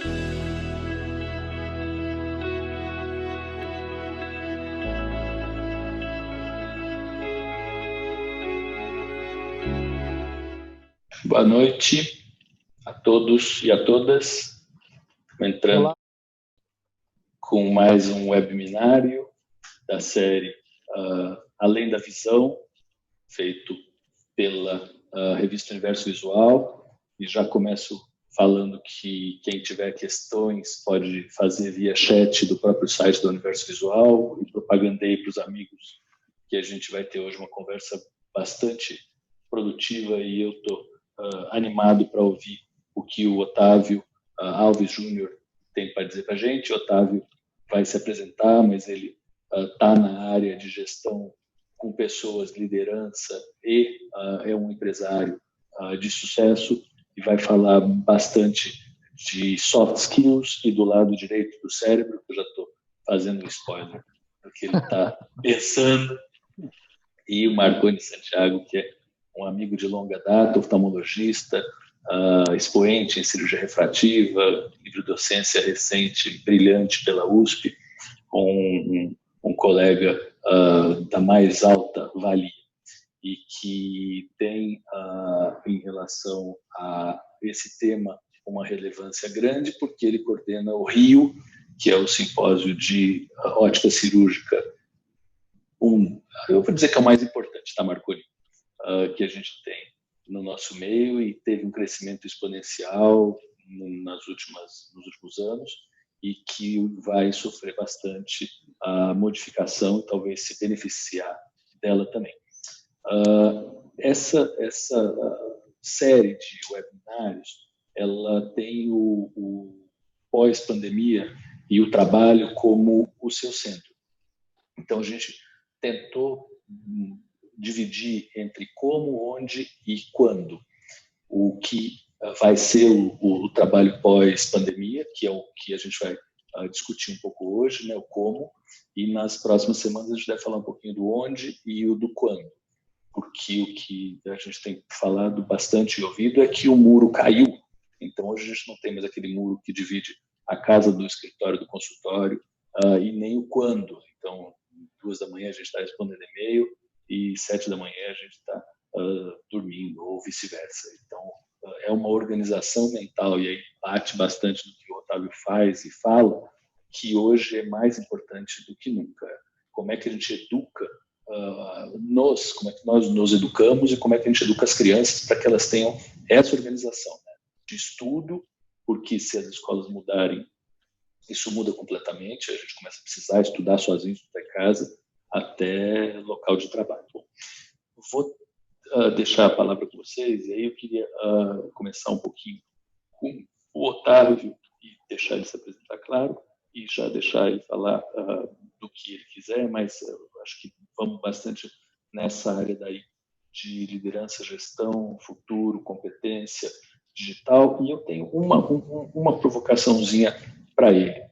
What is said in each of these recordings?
Boa noite a todos e a todas. Entrando Olá. com mais um webinário da série Além da Visão, feito pela revista Universo Visual. E já começo falando que quem tiver questões pode fazer via chat do próprio site do Universo Visual, e propagandei para os amigos que a gente vai ter hoje uma conversa bastante produtiva, e eu estou animado para ouvir o que o Otávio Alves Júnior tem para dizer para a gente. O Otávio vai se apresentar, mas ele está na área de gestão com pessoas, liderança, e é um empresário de sucesso, e vai falar bastante de soft skills e do lado direito do cérebro, que eu já estou fazendo um spoiler do que ele está pensando, e o Marconi Santiago, que é um amigo de longa data, oftalmologista, expoente em cirurgia refrativa, livre-docência recente, brilhante pela USP, um colega da mais alta valia, e que tem, em relação a esse tema, uma relevância grande, porque ele coordena o RIO, que é o simpósio de ótica cirúrgica, eu vou dizer que é o mais importante, tá, Marconi? Que a gente tem no nosso meio, e teve um crescimento exponencial nos últimos anos, e que vai sofrer bastante a modificação e talvez se beneficiar dela também. Essa série de webinários, ela tem o pós-pandemia e o trabalho como o seu centro. Então, a gente tentou dividir entre como, onde e quando. O que vai ser o trabalho pós-pandemia, que é o que a gente vai discutir um pouco hoje, né, o como, e nas próximas semanas a gente vai falar um pouquinho do onde e o do quando, porque o que a gente tem falado bastante e ouvido é que o muro caiu. Então, hoje a gente não tem mais aquele muro que divide a casa do escritório, do consultório, e nem o quando. Então, 2 da manhã a gente está respondendo e-mail, e 7 da manhã a gente está dormindo, ou vice-versa. Então, é uma organização mental, e aí bate bastante do que o Otávio faz e fala, que hoje é mais importante do que nunca. Como é que a gente educa como é que nós nos educamos, e como é que a gente educa as crianças para que elas tenham essa organização, né, de estudo, porque se as escolas mudarem, isso muda completamente, a gente começa a precisar estudar sozinho, estudar em casa, até local de trabalho. Bom, vou deixar a palavra com vocês, e aí eu queria começar um pouquinho com o Otávio, e deixar ele se apresentar, claro, e já deixar ele falar do que ele quiser, mas acho que vamos bastante nessa área daí de liderança, gestão, futuro, competência digital. E eu tenho uma provocaçãozinha para ele,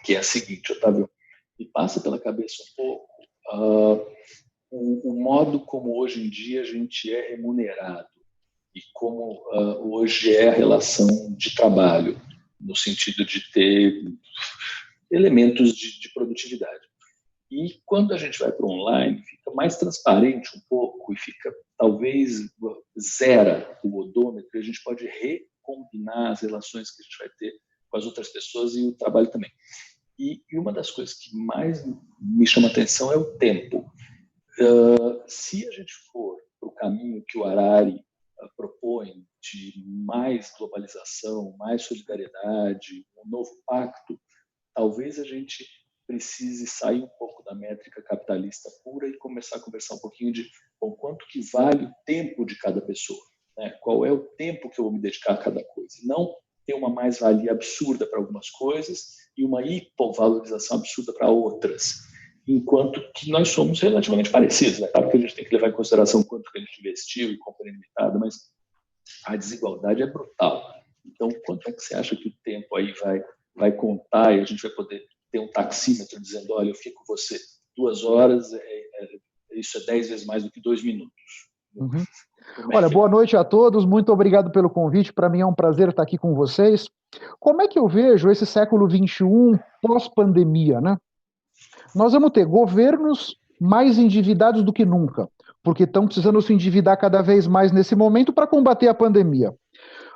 que é a seguinte: Otávio, me passa pela cabeça um pouco o modo como hoje em dia a gente é remunerado, e como hoje é a relação de trabalho, no sentido de ter elementos de produtividade. E quando a gente vai para o online, fica mais transparente um pouco, e fica, talvez, zera o odômetro, e a gente pode recombinar as relações que a gente vai ter com as outras pessoas, e o trabalho também. E uma das coisas que mais me chama a atenção é o tempo. Se a gente for para o caminho que o Harari propõe, de mais globalização, mais solidariedade, um novo pacto, talvez a gente precise sair um pouco da métrica capitalista pura e começar a conversar um pouquinho de quanto que vale o tempo de cada pessoa, né? Qual é o tempo que eu vou me dedicar a cada coisa. Não ter uma mais-valia absurda para algumas coisas e uma hipovalorização absurda para outras, enquanto que nós somos relativamente parecidos, né? Claro que a gente tem que levar em consideração quanto que a gente investiu e companhia limitada, mas a desigualdade é brutal. Então, quanto é que você acha que o tempo aí vai contar, e a gente vai poder ter um taxímetro dizendo: olha, eu fico com você 2 horas, isso é 10 vezes mais do que 2 minutos. Uhum. Como é Olha, que é? boa noite a todos, muito obrigado pelo convite, para mim é um prazer estar aqui com vocês. Como é que eu vejo esse século XXI pós-pandemia, né? Nós vamos ter governos mais endividados do que nunca, porque estão precisando se endividar cada vez mais nesse momento para combater a pandemia.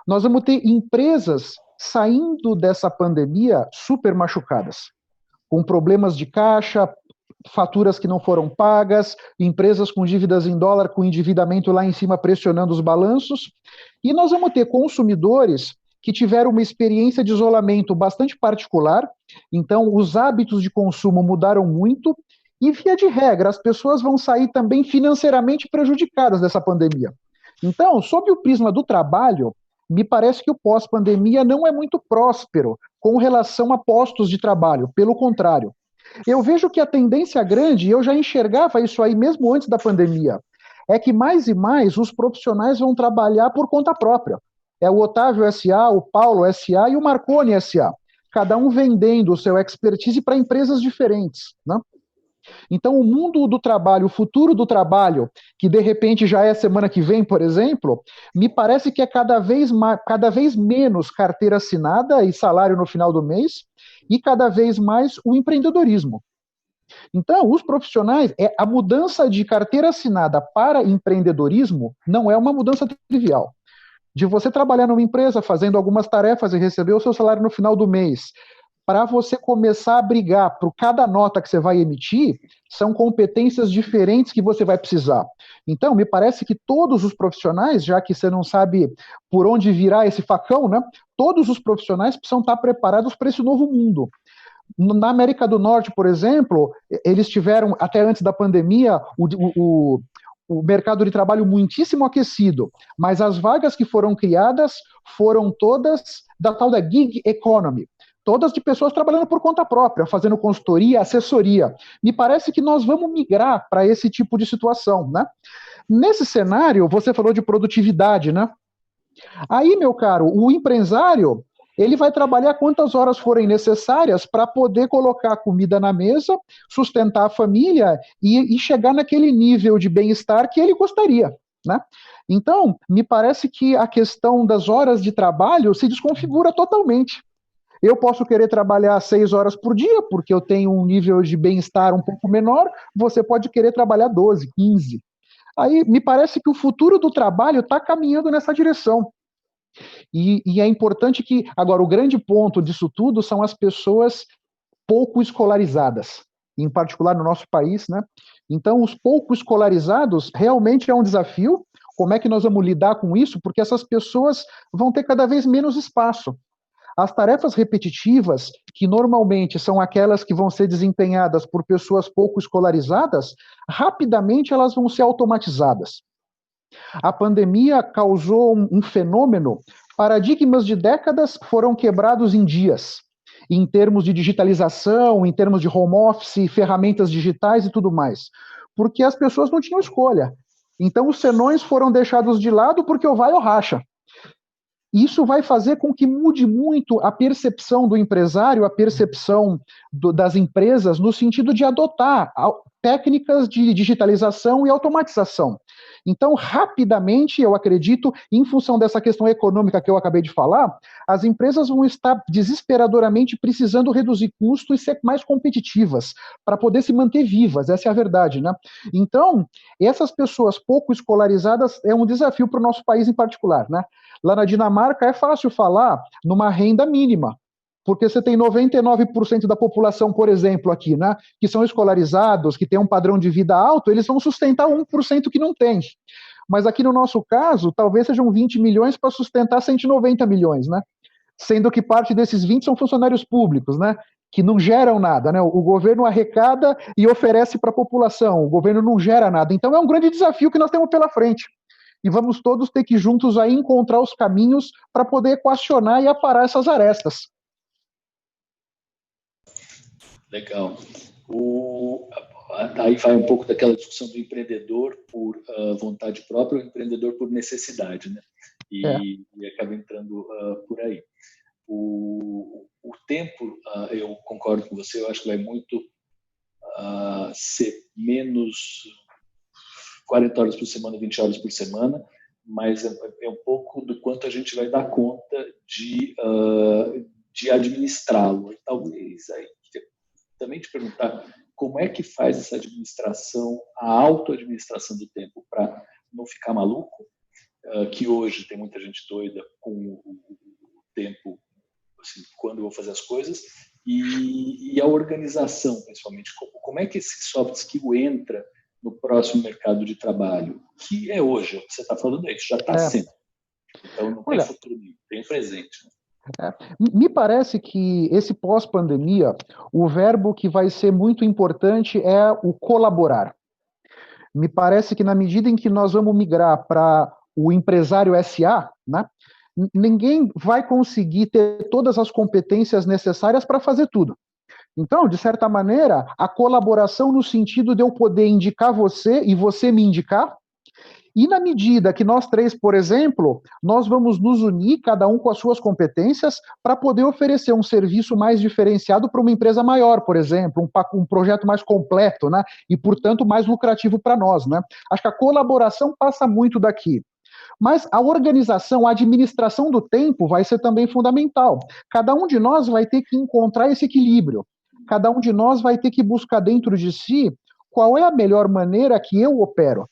Nós vamos ter empresas saindo dessa pandemia super machucadas, com problemas de caixa, faturas que não foram pagas, empresas com dívidas em dólar, com endividamento lá em cima pressionando os balanços. E nós vamos ter consumidores que tiveram uma experiência de isolamento bastante particular, então os hábitos de consumo mudaram muito, e via de regra, as pessoas vão sair também financeiramente prejudicadas dessa pandemia. Então, sob o prisma do trabalho, me parece que o pós-pandemia não é muito próspero com relação a postos de trabalho, pelo contrário. Eu vejo que a tendência grande, e eu já enxergava isso aí mesmo antes da pandemia, é que mais e mais os profissionais vão trabalhar por conta própria. É o Otávio SA, o Paulo SA e o Marconi SA. Cada um vendendo o seu expertise para empresas diferentes, né? Então, o mundo do trabalho, o futuro do trabalho, que de repente já é semana que vem, por exemplo, me parece que é cada vez menos carteira assinada e salário no final do mês, e cada vez mais o empreendedorismo. Então, os profissionais, a mudança de carteira assinada para empreendedorismo não é uma mudança trivial. De você trabalhar numa empresa fazendo algumas tarefas e receber o seu salário no final do mês, para você começar a brigar por cada nota que você vai emitir, são competências diferentes que você vai precisar. Então, me parece que todos os profissionais, já que você não sabe por onde virar esse facão, né? Todos os profissionais precisam estar preparados para esse novo mundo. Na América do Norte, por exemplo, eles tiveram, até antes da pandemia, o mercado de trabalho muitíssimo aquecido, mas as vagas que foram criadas foram todas da tal da gig economy, todas de pessoas trabalhando por conta própria, fazendo consultoria, assessoria. Me parece que nós vamos migrar para esse tipo de situação, né? Nesse cenário, você falou de produtividade, né? Aí, meu caro, o empresário, ele vai trabalhar quantas horas forem necessárias para poder colocar comida na mesa, sustentar a família e chegar naquele nível de bem-estar que ele gostaria, né? Então, me parece que a questão das horas de trabalho se desconfigura totalmente. Eu posso querer trabalhar 6 horas por dia, porque eu tenho um nível de bem-estar um pouco menor, você pode querer trabalhar 12, 15. Aí me parece que o futuro do trabalho está caminhando nessa direção. E é importante que, agora, o grande ponto disso tudo são as pessoas pouco escolarizadas, em particular no nosso país, né? Então, os pouco escolarizados realmente é um desafio. Como é que nós vamos lidar com isso? Porque essas pessoas vão ter cada vez menos espaço. As tarefas repetitivas, que normalmente são aquelas que vão ser desempenhadas por pessoas pouco escolarizadas, rapidamente elas vão ser automatizadas. A pandemia causou um fenômeno, paradigmas de décadas foram quebrados em dias, em termos de digitalização, em termos de home office, ferramentas digitais e tudo mais, porque as pessoas não tinham escolha. Então os senões foram deixados de lado porque ou vai ou racha. Isso vai fazer com que mude muito a percepção do empresário, a percepção das empresas, no sentido de adotar técnicas de digitalização e automatização. Então, rapidamente, eu acredito, em função dessa questão econômica que eu acabei de falar, as empresas vão estar desesperadoramente precisando reduzir custos e ser mais competitivas para poder se manter vivas, essa é a verdade, né? Então, essas pessoas pouco escolarizadas é um desafio para o nosso país em particular, né? Lá na Dinamarca é fácil falar numa renda mínima, porque você tem 99% da população, por exemplo, aqui, né, que são escolarizados, que têm um padrão de vida alto, eles vão sustentar 1% que não tem. Mas aqui no nosso caso, talvez sejam 20 milhões para sustentar 190 milhões, né? Sendo que parte desses 20 são funcionários públicos, né? Que não geram nada, né? O governo arrecada e oferece para a população, o governo não gera nada. Então é um grande desafio que nós temos pela frente. E vamos todos ter que juntos aí encontrar os caminhos para poder equacionar e aparar essas arestas. Legal. Aí vai um pouco daquela discussão do empreendedor por vontade própria ou empreendedor por necessidade, né? E acaba entrando por aí. O tempo, eu concordo com você, eu acho que vai muito ser menos 40 horas por semana, 20 horas por semana, mas é um pouco do quanto a gente vai dar conta de administrá-lo. Talvez aí também te perguntar como é que faz essa administração, a auto-administração do tempo, para não ficar maluco, que hoje tem muita gente doida com o tempo, assim, quando eu vou fazer as coisas, e a organização, principalmente. Como é que esse soft skill entra no próximo mercado de trabalho? Que é hoje, o que você está falando é isso, já está sendo. Então, não tem futuro, tem presente. Me parece que esse pós-pandemia, o verbo que vai ser muito importante é o colaborar. Me parece que na medida em que nós vamos migrar para o empresário SA, né, ninguém vai conseguir ter todas as competências necessárias para fazer tudo. Então, de certa maneira, a colaboração no sentido de eu poder indicar você e você me indicar, e na medida que nós três, por exemplo, nós vamos nos unir, cada um com as suas competências, para poder oferecer um serviço mais diferenciado para uma empresa maior, por exemplo, um projeto mais completo, né? E, portanto, mais lucrativo para nós, né? Acho que a colaboração passa muito daqui. Mas a organização, a administração do tempo vai ser também fundamental. Cada um de nós vai ter que encontrar esse equilíbrio. Cada um de nós vai ter que buscar dentro de si qual é a melhor maneira que eu opero.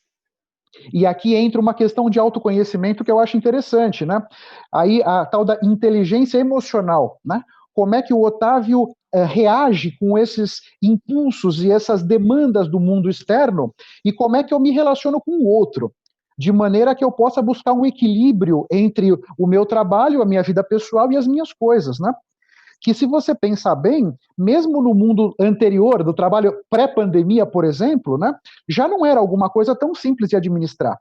E aqui entra uma questão de autoconhecimento que eu acho interessante, né? Aí a tal da inteligência emocional, né? Como é que o Otávio reage com esses impulsos e essas demandas do mundo externo e como é que eu me relaciono com o outro, de maneira que eu possa buscar um equilíbrio entre o meu trabalho, a minha vida pessoal e as minhas coisas, né? Que se você pensar bem, mesmo no mundo anterior, do trabalho pré-pandemia, por exemplo, né, já não era alguma coisa tão simples de administrar.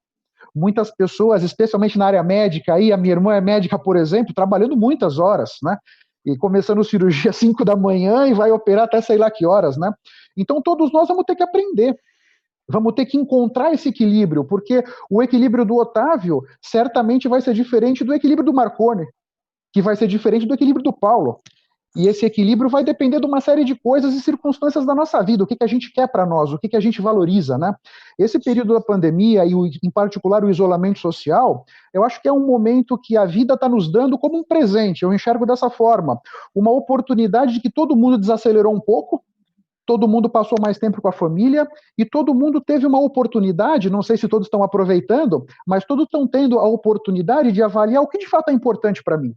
Muitas pessoas, especialmente na área médica, aí a minha irmã é médica, por exemplo, trabalhando muitas horas, né, e começando cirurgia às 5 da manhã e vai operar até sei lá que horas, né. Então todos nós vamos ter que aprender. Vamos ter que encontrar esse equilíbrio, porque o equilíbrio do Otávio certamente vai ser diferente do equilíbrio do Marconi, que vai ser diferente do equilíbrio do Paulo. E esse equilíbrio vai depender de uma série de coisas e circunstâncias da nossa vida, o que a gente quer para nós, o que a gente valoriza, né? Esse período da pandemia e, em particular, o isolamento social, eu acho que é um momento que a vida está nos dando como um presente, eu enxergo dessa forma, uma oportunidade de que todo mundo desacelerou um pouco, todo mundo passou mais tempo com a família e todo mundo teve uma oportunidade, não sei se todos estão aproveitando, mas todos estão tendo a oportunidade de avaliar o que de fato é importante para mim.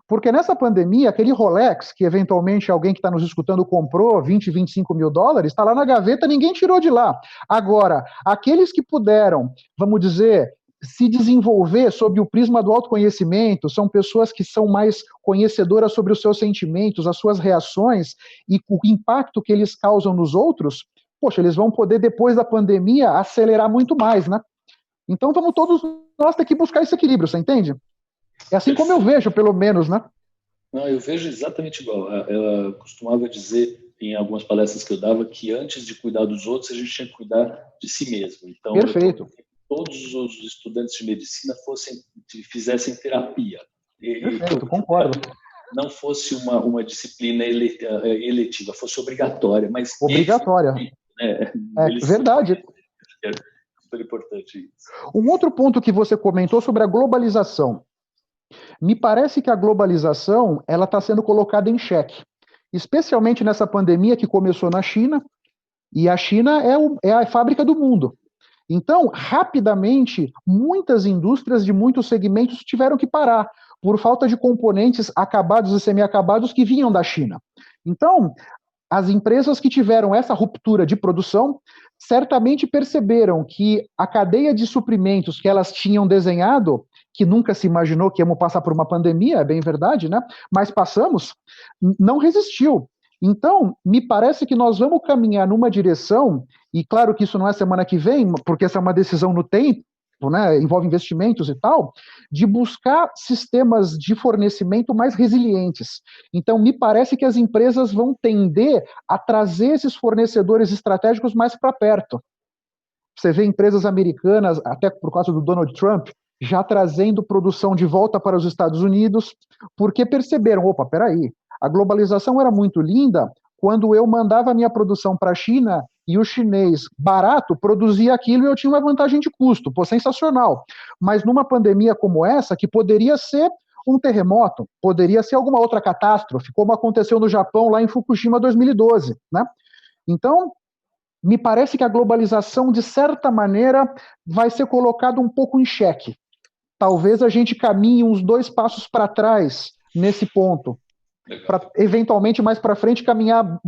Porque nessa pandemia, aquele Rolex, que eventualmente alguém que está nos escutando comprou, 20, 25 mil dólares, está lá na gaveta, ninguém tirou de lá. Agora, aqueles que puderam, vamos dizer, se desenvolver sob o prisma do autoconhecimento, são pessoas que são mais conhecedoras sobre os seus sentimentos, as suas reações e o impacto que eles causam nos outros, poxa, eles vão poder, depois da pandemia, acelerar muito mais, né? Então vamos todos nós ter que buscar esse equilíbrio, você entende? É assim como eu vejo, pelo menos, né? Não, eu vejo exatamente igual. Ela costumava dizer, em algumas palestras que eu dava, que antes de cuidar dos outros, a gente tinha que cuidar de si mesmo. Então, perfeito. Todos os estudantes de medicina fizessem terapia. Perfeito, concordo. Não fosse uma disciplina eletiva, fosse obrigatória. Mas obrigatória. Verdade. É super importante isso. Um outro ponto que você comentou sobre a globalização. Me parece que a globalização ela está sendo colocada em xeque, especialmente nessa pandemia que começou na China, e a China é a fábrica do mundo. Então, rapidamente, muitas indústrias de muitos segmentos tiveram que parar, por falta de componentes acabados e semi-acabados que vinham da China. Então, as empresas que tiveram essa ruptura de produção certamente perceberam que a cadeia de suprimentos que elas tinham desenhado, que nunca se imaginou que íamos passar por uma pandemia, é bem verdade, né? Mas passamos, não resistiu. Então, me parece que nós vamos caminhar numa direção, e claro que isso não é semana que vem, porque essa é uma decisão no tempo, né, envolve investimentos e tal, de buscar sistemas de fornecimento mais resilientes. Então, me parece que as empresas vão tender a trazer esses fornecedores estratégicos mais para perto. Você vê empresas americanas, até por causa do Donald Trump, já trazendo produção de volta para os Estados Unidos, porque perceberam, opa, peraí, a globalização era muito linda quando eu mandava a minha produção para a China e o chinês barato produzia aquilo e eu tinha uma vantagem de custo. Pô, sensacional. Mas numa pandemia como essa, que poderia ser um terremoto, poderia ser alguma outra catástrofe, como aconteceu no Japão lá em Fukushima 2012, né? Então, me parece que a globalização, de certa maneira, vai ser colocada um pouco em xeque. Talvez a gente caminhe uns 2 passos para trás nesse ponto, para eventualmente mais para frente caminhar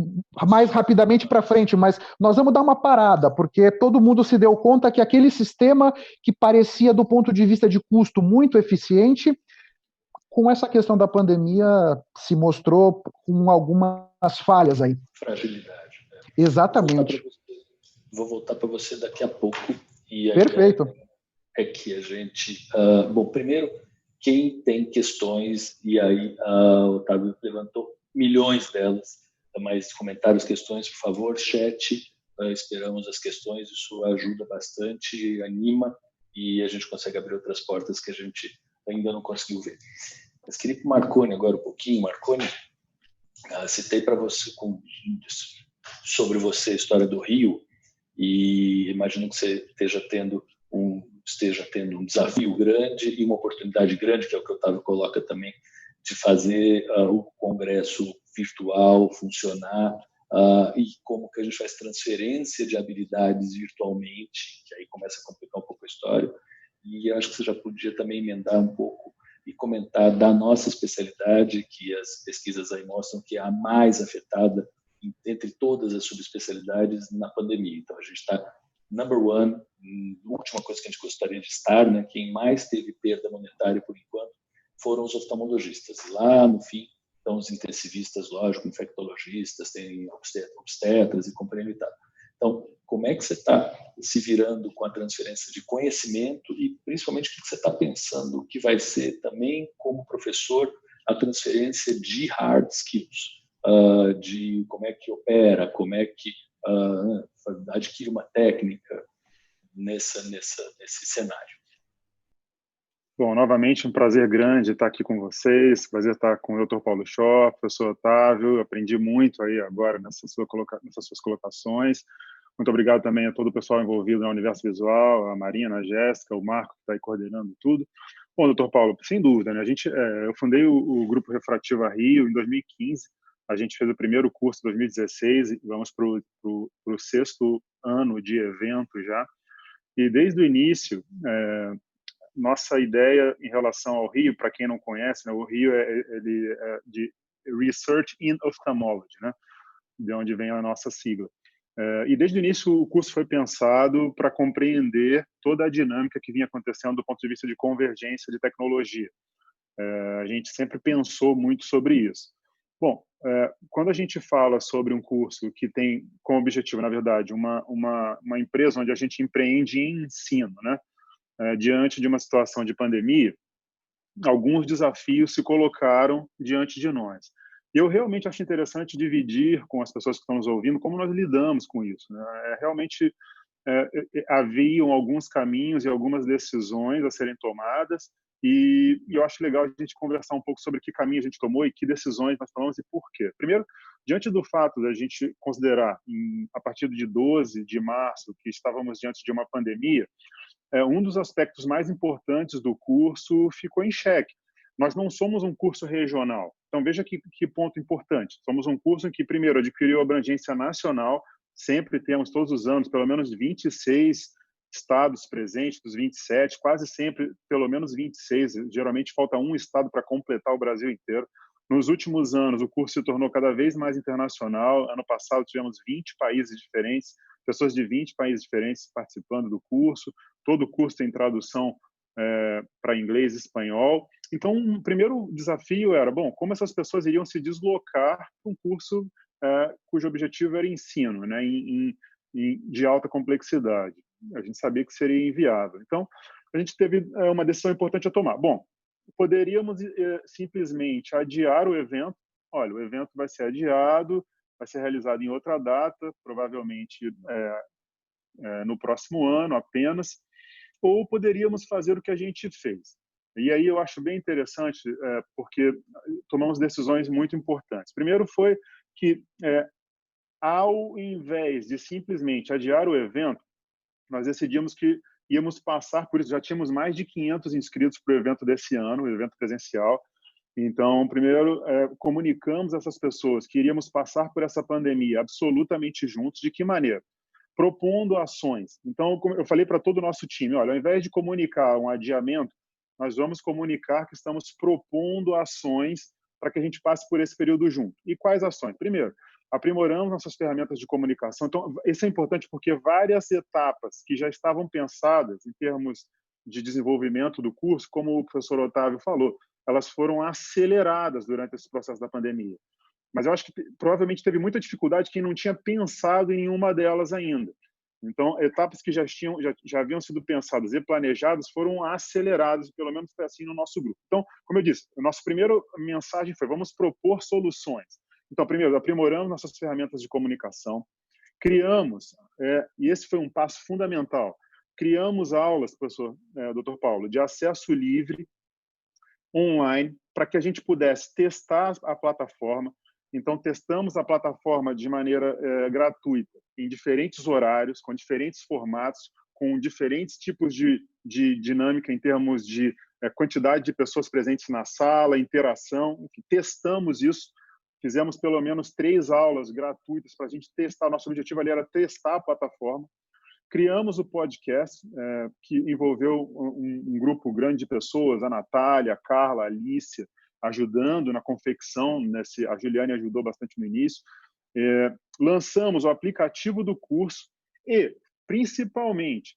mais rapidamente para frente, mas nós vamos dar uma parada, porque todo mundo se deu conta que aquele sistema que parecia, do ponto de vista de custo, muito eficiente, com essa questão da pandemia se mostrou com algumas falhas aí. Fragilidade. Né? Exatamente. Vou voltar para você daqui a pouco. E Perfeito. É que a gente... bom, primeiro, quem tem questões, e aí o Otávio levantou milhões delas, mais comentários, questões, por favor, chat, esperamos as questões, isso ajuda bastante, anima, e a gente consegue abrir outras portas que a gente ainda não conseguiu ver. Mas queria ir para o Marconi agora um pouquinho. Marconi, citei para você sobre você a história do Rio, e imagino que você esteja tendo um desafio grande e uma oportunidade grande, que é o que o Otávio coloca também, de fazer o congresso virtual funcionar, e como que a gente faz transferência de habilidades virtualmente, que aí começa a complicar um pouco a história. E acho que você já podia também emendar um pouco e comentar da nossa especialidade, que as pesquisas aí mostram que é a mais afetada entre todas as subespecialidades na pandemia. Então, a gente está number one, última coisa que a gente gostaria de estar, né? Quem mais teve perda monetária por enquanto foram os oftalmologistas. Lá no fim, então, os intensivistas, lógico, infectologistas, tem obstetras e companhia e tal. Então, como é que você está se virando com a transferência de conhecimento e, principalmente, o que você está pensando que vai ser também, como professor, a transferência de hard skills, de como é que opera, como é que adquire uma técnica nesse cenário. Bom, novamente um prazer grande estar aqui com vocês, prazer estar com o Dr. Paulo Shaw, professor Otávio, aprendi muito aí agora nessas suas colocações. Muito obrigado também a todo o pessoal envolvido na Universo Visual, a Marina, a Jéssica, o Marco, que está aí coordenando tudo. Bom, doutor Paulo, sem dúvida, né? Eu fundei o Grupo Refrativa Rio em 2015, a gente fez o primeiro curso em 2016, e vamos para o 6º ano de evento já, e desde o início, nossa ideia em relação ao Rio, para quem não conhece, né, o Rio ele é de Research in Ophthalmology, né, de onde vem a nossa sigla. E desde o início o curso foi pensado para compreender toda a dinâmica que vinha acontecendo do ponto de vista de convergência de tecnologia. A gente sempre pensou muito sobre isso. Bom, quando a gente fala sobre um curso que tem como objetivo, na verdade, uma empresa onde a gente empreende em ensino, né, diante de uma situação de pandemia, alguns desafios se colocaram diante de nós. E eu realmente acho interessante dividir com as pessoas que estão nos ouvindo como nós lidamos com isso, né? Realmente haviam alguns caminhos e algumas decisões a serem tomadas, e eu acho legal a gente conversar um pouco sobre que caminho a gente tomou e que decisões nós tomamos e por quê. Primeiro, diante do fato da gente considerar, a partir de 12 de março, que estávamos diante de uma pandemia, um dos aspectos mais importantes do curso ficou em xeque. Nós não somos um curso regional. Então, veja que ponto importante. Somos um curso em que, primeiro, adquiriu abrangência nacional. Sempre temos, todos os anos, pelo menos 26 estados presentes, dos 27, quase sempre, pelo menos 26. Geralmente, falta um estado para completar o Brasil inteiro. Nos últimos anos, o curso se tornou cada vez mais internacional. Ano passado, tivemos 20 países diferentes, pessoas de 20 países diferentes participando do curso. Todo o curso tem tradução para inglês e espanhol. Então, o primeiro desafio era, bom, como essas pessoas iriam se deslocar para um curso cujo objetivo era ensino, né, de alta complexidade. A gente sabia que seria inviável. Então, a gente teve uma decisão importante a tomar. Bom, poderíamos simplesmente adiar o evento. Olha, o evento vai ser adiado, vai ser realizado em outra data, provavelmente no próximo ano apenas, ou poderíamos fazer o que a gente fez. E aí eu acho bem interessante, porque tomamos decisões muito importantes. Primeiro foi que ao invés de simplesmente adiar o evento, nós decidimos que íamos passar por isso. Já tínhamos mais de 500 inscritos para o evento desse ano, o evento presencial. Então, primeiro, comunicamos a essas pessoas que iríamos passar por essa pandemia absolutamente juntos. De que maneira? Propondo ações. Então, eu falei para todo o nosso time, olha, ao invés de comunicar um adiamento, nós vamos comunicar que estamos propondo ações para que a gente passe por esse período junto. E quais ações? Primeiro, aprimoramos nossas ferramentas de comunicação. Então, isso é importante porque várias etapas que já estavam pensadas em termos de desenvolvimento do curso, como o professor Otávio falou, elas foram aceleradas durante esse processo da pandemia. Mas eu acho que provavelmente teve muita dificuldade quem não tinha pensado em nenhuma delas ainda. Então, etapas que já haviam sido pensadas e planejadas foram aceleradas, pelo menos foi assim no nosso grupo. Então, como eu disse, a nossa primeira mensagem foi: vamos propor soluções. Então, primeiro, aprimoramos nossas ferramentas de comunicação, criamos, e esse foi um passo fundamental, criamos aulas, professor Dr. Paulo, de acesso livre, online, para que a gente pudesse testar a plataforma. Então, testamos a plataforma de maneira gratuita, em diferentes horários, com diferentes formatos, com diferentes tipos de dinâmica em termos de quantidade de pessoas presentes na sala, interação. Enfim, testamos isso. Fizemos pelo menos 3 aulas gratuitas para a gente testar. Nosso objetivo ali era testar a plataforma. Criamos o podcast, que envolveu um grupo grande de pessoas, a Natália, a Carla, a Alicia, ajudando na confecção. A Juliane ajudou bastante no início. Lançamos o aplicativo do curso e, principalmente,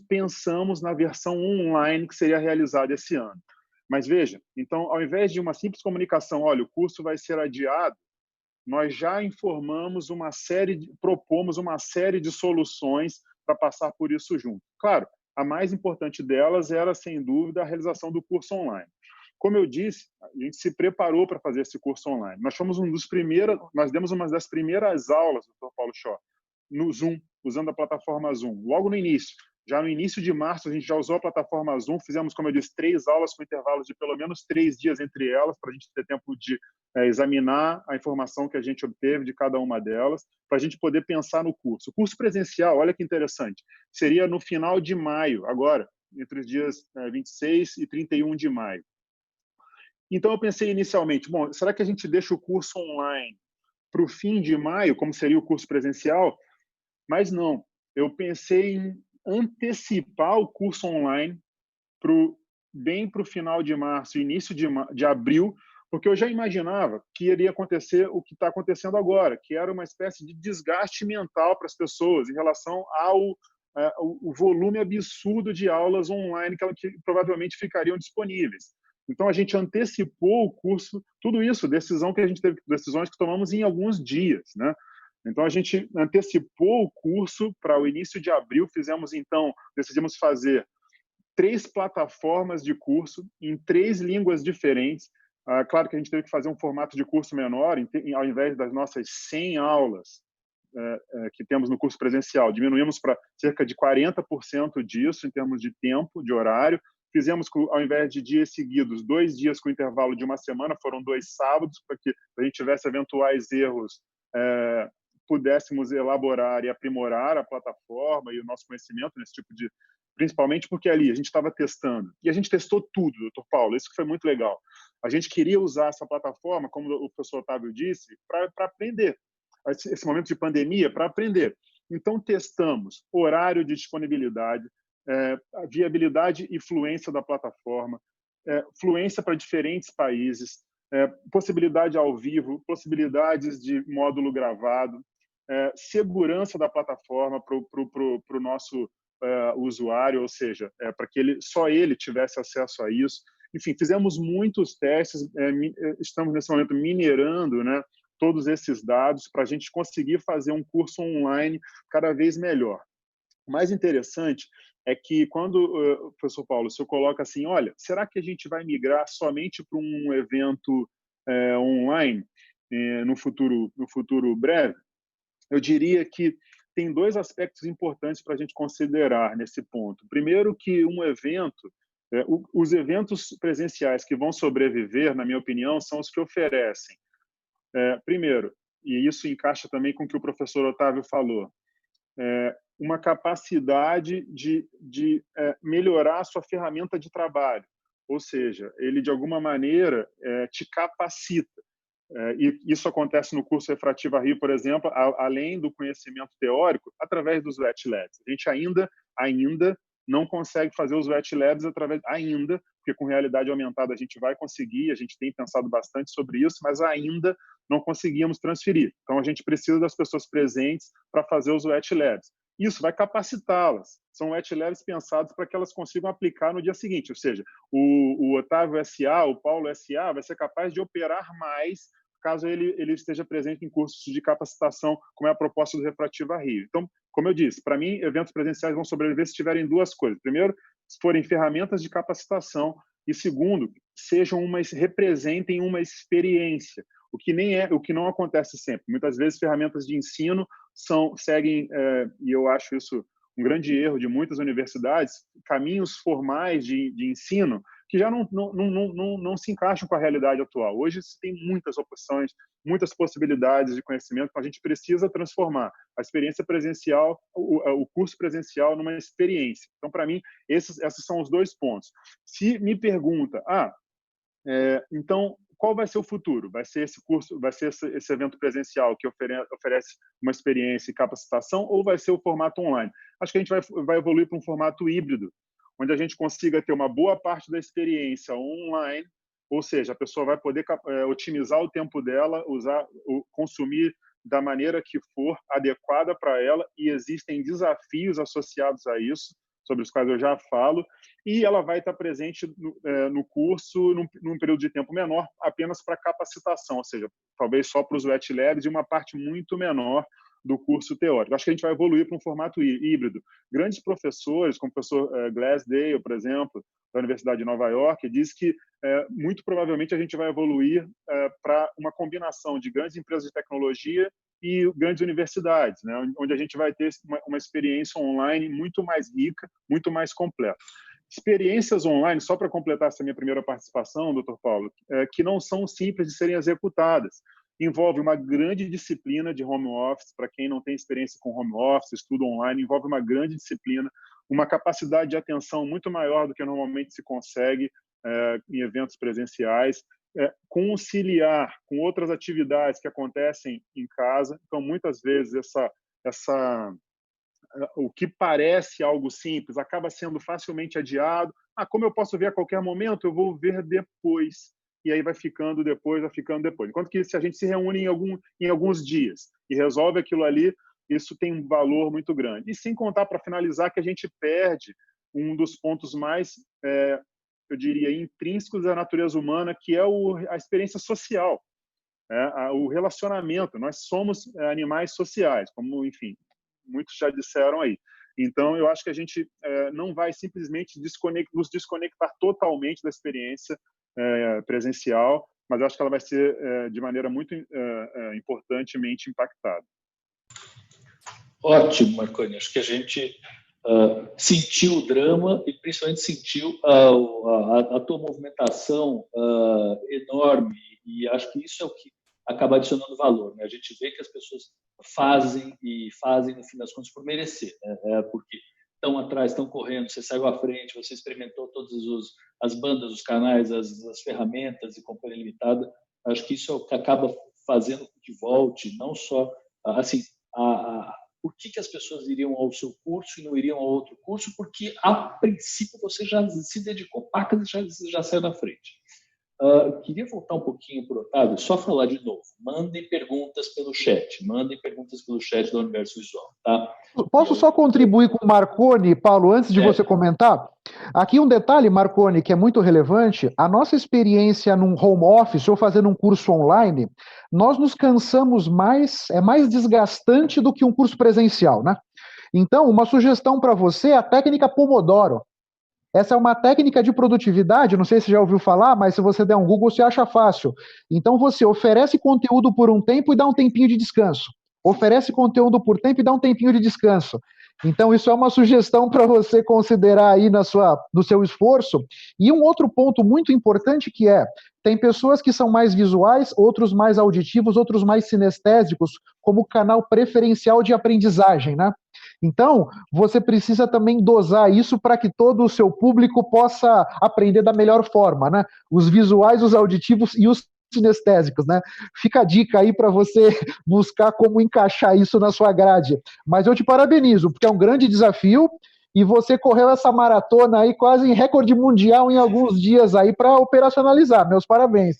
pensamos na versão online que seria realizada esse ano. Mas veja, então, ao invés de uma simples comunicação, olha, o curso vai ser adiado, nós já propomos uma série de soluções para passar por isso junto. Claro, a mais importante delas era, sem dúvida, a realização do curso online. Como eu disse, a gente se preparou para fazer esse curso online. Nós demos uma das primeiras aulas do Dr. Paulo Schoff no Zoom, usando a plataforma Zoom, logo no início. Já no início de março, a gente já usou a plataforma Zoom, fizemos, como eu disse, 3 aulas com intervalos de pelo menos 3 dias entre elas, para a gente ter tempo de examinar a informação que a gente obteve de cada uma delas, para a gente poder pensar no curso. O curso presencial, olha que interessante, seria no final de maio, agora, entre os dias 26 e 31 de maio. Então, eu pensei inicialmente, bom, será que a gente deixa o curso online para o fim de maio, como seria o curso presencial? Mas não, eu pensei em antecipar o curso online bem para o final de março, início de abril, porque eu já imaginava que iria acontecer o que está acontecendo agora, que era uma espécie de desgaste mental para as pessoas em relação ao volume absurdo de aulas online que provavelmente ficariam disponíveis. Então, a gente antecipou o curso, tudo isso, decisões que tomamos em alguns dias, né? Então, a gente antecipou o curso para o início de abril. Decidimos fazer 3 plataformas de curso em 3 línguas diferentes. Claro que a gente teve que fazer um formato de curso menor, ao invés das nossas 100 aulas que temos no curso presencial. Diminuímos para cerca de 40% disso, em termos de tempo, de horário. Fizemos, ao invés de dias seguidos, 2 dias com intervalo de uma semana, foram 2 sábados, para que a gente tivesse eventuais erros, pudéssemos elaborar e aprimorar a plataforma e o nosso conhecimento nesse tipo de... Principalmente porque ali a gente estava testando. E a gente testou tudo, doutor Paulo, isso que foi muito legal. A gente queria usar essa plataforma, como o professor Otávio disse, para aprender. Esse momento de pandemia, para aprender. Então, testamos horário de disponibilidade, a viabilidade e fluência da plataforma, fluência para diferentes países, possibilidade ao vivo, possibilidades de módulo gravado, segurança da plataforma para o nosso usuário, ou seja, para que só ele tivesse acesso a isso. Enfim, fizemos muitos testes, estamos nesse momento minerando, né, todos esses dados para a gente conseguir fazer um curso online cada vez melhor. O mais interessante é que quando, professor Paulo, o senhor coloca assim, olha, será que a gente vai migrar somente para um evento online no futuro breve? Eu diria que tem 2 aspectos importantes para a gente considerar nesse ponto. Primeiro, que um evento, os eventos presenciais que vão sobreviver, na minha opinião, são os que oferecem, primeiro, e isso encaixa também com o que o professor Otávio falou, uma capacidade de melhorar a sua ferramenta de trabalho. Ou seja, ele, de alguma maneira, te capacita. E isso acontece no curso Refrativa Rio, por exemplo, além do conhecimento teórico, através dos wet labs. A gente ainda não consegue fazer os wet labs porque com realidade aumentada a gente vai conseguir, a gente tem pensado bastante sobre isso, mas ainda não conseguimos transferir. Então, a gente precisa das pessoas presentes para fazer os wet labs. Isso vai capacitá-las. São wet labs pensados para que elas consigam aplicar no dia seguinte. Ou seja, o Otávio SA, o Paulo SA, vai ser capaz de operar mais caso ele esteja presente em cursos de capacitação, como é a proposta do Refrativa Rio. Então, como eu disse, para mim, eventos presenciais vão sobreviver se tiverem duas coisas. Primeiro, se forem ferramentas de capacitação, e segundo, representem uma experiência, o que não acontece sempre. Muitas vezes, ferramentas de ensino seguem, e eu acho isso um grande erro de muitas universidades, caminhos formais de ensino que já não se encaixam com a realidade atual. Hoje se tem muitas opções, muitas possibilidades de conhecimento, então a gente precisa transformar a experiência presencial, o curso presencial, numa experiência. Então, para mim, esses são os dois pontos. Se me pergunta, então, qual vai ser o futuro? Vai ser esse curso, vai ser esse evento presencial que oferece uma experiência e capacitação, ou vai ser o formato online? Acho que a gente vai evoluir para um formato híbrido, onde a gente consiga ter uma boa parte da experiência online, ou seja, a pessoa vai poder otimizar o tempo dela, consumir da maneira que for adequada para ela, e existem desafios associados a isso, sobre os quais eu já falo, e ela vai estar presente no curso num período de tempo menor, apenas para capacitação, ou seja, talvez só para os wet labs e uma parte muito menor do curso teórico. Acho que a gente vai evoluir para um formato híbrido. Grandes professores, como o professor Glassdale, por exemplo, da Universidade de Nova York, diz que muito provavelmente a gente vai evoluir para uma combinação de grandes empresas de tecnologia e grandes universidades, né, onde a gente vai ter uma experiência online muito mais rica, muito mais completa. Experiências online, só para completar essa minha primeira participação, doutor Paulo, que não são simples de serem executadas. Envolve uma grande disciplina de home office, para quem não tem experiência com home office, estudo online, envolve uma grande disciplina, uma capacidade de atenção muito maior do que normalmente se consegue em eventos presenciais, conciliar com outras atividades que acontecem em casa. Então, muitas vezes, o que parece algo simples acaba sendo facilmente adiado. Como eu posso ver a qualquer momento, eu vou ver depois. E aí vai ficando depois. Enquanto que se a gente se reúne em alguns dias e resolve aquilo ali, isso tem um valor muito grande. E sem contar, para finalizar, que a gente perde um dos pontos mais, eu diria, intrínsecos da natureza humana, que é a experiência social, o relacionamento. Nós somos animais sociais, como, enfim, muitos já disseram aí. Então, eu acho que a gente não vai simplesmente nos desconectar totalmente da experiência presencial, mas eu acho que ela vai ser de maneira muito importantemente impactada. Ótimo, Marconi. Acho que a gente sentiu o drama e principalmente sentiu a tua movimentação enorme, e acho que isso é o que acaba adicionando valor, né? A gente vê que as pessoas fazem no fim das contas por merecer, né? Porque estão atrás, estão correndo, você saiu à frente, você experimentou todas as bandas, os canais, as ferramentas e companhia limitada. Acho que isso é o que acaba fazendo com que volte, não só assim, por que as pessoas iriam ao seu curso e não iriam a outro curso? Porque, a princípio, você já se dedicou, pacas, já saiu na frente. Queria voltar um pouquinho para o Otávio, só falar de novo. Mandem perguntas pelo chat da Universo Visual. Tá? Posso só contribuir com o Marconi, Paulo, antes de você comentar? Aqui um detalhe, Marconi, que é muito relevante. A nossa experiência num home office ou fazendo um curso online, nós nos cansamos mais, é mais desgastante do que um curso presencial, né? Então, uma sugestão para você é a técnica Pomodoro. Essa é uma técnica de produtividade, não sei se já ouviu falar, mas se você der um Google, você acha fácil. Então, você oferece conteúdo por um tempo e dá um tempinho de descanso. Oferece conteúdo por tempo e dá um tempinho de descanso. Então, isso é uma sugestão para você considerar aí no seu esforço. E um outro ponto muito importante que tem pessoas que são mais visuais, outros mais auditivos, outros mais sinestésicos, como canal preferencial de aprendizagem, né? Então, você precisa também dosar isso para que todo o seu público possa aprender da melhor forma, né? Os visuais, os auditivos e os sinestésicos, né? Fica a dica aí para você buscar como encaixar isso na sua grade. Mas eu te parabenizo, porque é um grande desafio e você correu essa maratona aí quase em recorde mundial em alguns dias aí para operacionalizar. Meus parabéns.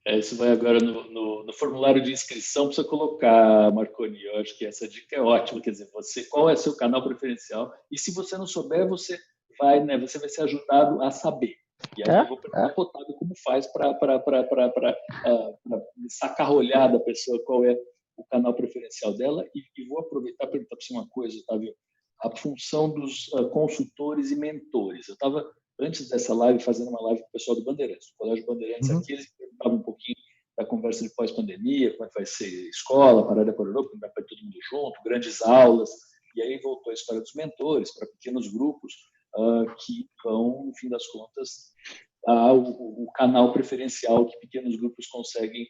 Isso vai agora no formulário de inscrição para você colocar, Marconi. Eu acho que essa dica é ótima. Quer dizer, qual é seu canal preferencial? E se você não souber, você vai ser ajudado a saber. E aí eu vou perguntar para o Otávio como faz para sacarrolhar da pessoa qual é o canal preferencial dela. E vou aproveitar para perguntar para você uma coisa, Otávio. A função dos consultores e mentores. Eu estava, antes dessa live, fazendo uma live com o pessoal do Bandeirantes. O Colégio Bandeirantes aqui, eles perguntavam um pouquinho da conversa de pós-pandemia, como é que vai ser escola, parada por Europa, como vai para todo mundo junto, grandes aulas. E aí voltou a história dos mentores para pequenos grupos que vão, no fim das contas, o canal preferencial que pequenos grupos conseguem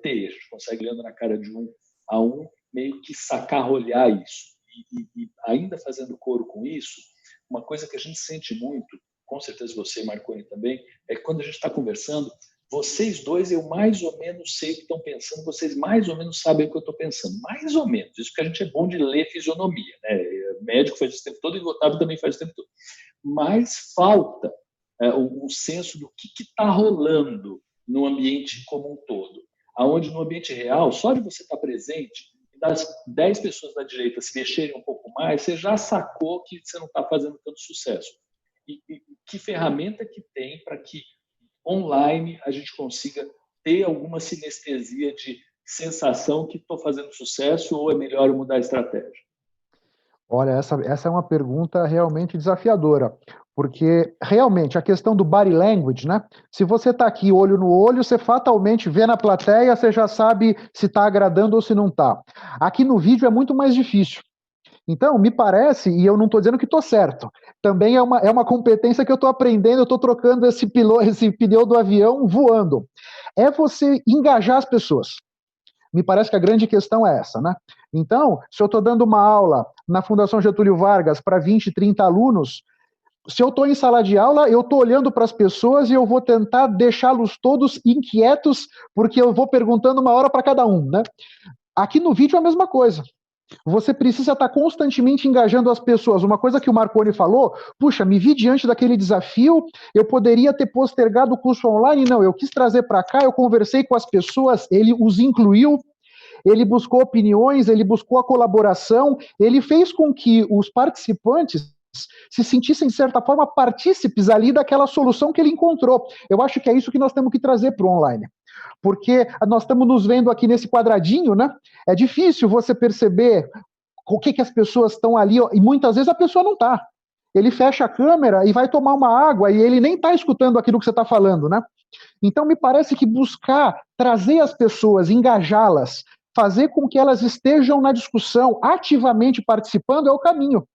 ter. A gente consegue, olhando na cara de um a um, meio que sacarrolhar isso. E ainda fazendo coro com isso, uma coisa que a gente sente muito, com certeza você, Marconi, também, é que quando a gente está conversando, vocês dois, eu mais ou menos sei o que estão pensando, vocês mais ou menos sabem o que eu estou pensando. Mais ou menos. Isso porque a gente é bom de ler fisionomia, né? O médico faz isso o tempo todo e o Otávio também faz isso o tempo todo. Mas falta o senso do que está rolando no ambiente como um todo. Aonde no ambiente real, só de você estar presente, das 10 pessoas da direita se mexerem um pouco mais, você já sacou que você não está fazendo tanto sucesso. E que ferramenta que tem para que online a gente consiga ter alguma sinestesia de sensação que estou fazendo sucesso ou é melhor eu mudar a estratégia? Olha, essa é uma pergunta realmente desafiadora, porque realmente a questão do body language, né? Se você está aqui olho no olho, você fatalmente vê na plateia, você já sabe se está agradando ou se não está. Aqui no vídeo é muito mais difícil. Então, me parece, e eu não estou dizendo que estou certo, também é uma competência que eu estou aprendendo, eu estou trocando esse pneu do avião voando. É você engajar as pessoas. Me parece que a grande questão é essa, né? Então, se eu estou dando uma aula na Fundação Getúlio Vargas para 20, 30 alunos, se eu estou em sala de aula, eu estou olhando para as pessoas e eu vou tentar deixá-los todos inquietos, porque eu vou perguntando uma hora para cada um, né? Aqui no vídeo é a mesma coisa. Você precisa estar constantemente engajando as pessoas. Uma coisa que o Marconi falou, puxa, me vi diante daquele desafio, eu poderia ter postergado o curso online, não, eu quis trazer para cá, eu conversei com as pessoas, ele os incluiu, ele buscou opiniões, ele buscou a colaboração, ele fez com que os participantes se sentissem, de certa forma, partícipes ali daquela solução que ele encontrou. Eu acho que é isso que nós temos que trazer para o online. Porque nós estamos nos vendo aqui nesse quadradinho, né? É difícil você perceber o que as pessoas estão ali, e muitas vezes a pessoa não está. Ele fecha a câmera e vai tomar uma água e ele nem está escutando aquilo que você está falando, né? Então, me parece que buscar trazer as pessoas, engajá-las, fazer com que elas estejam na discussão, ativamente participando, é o caminho,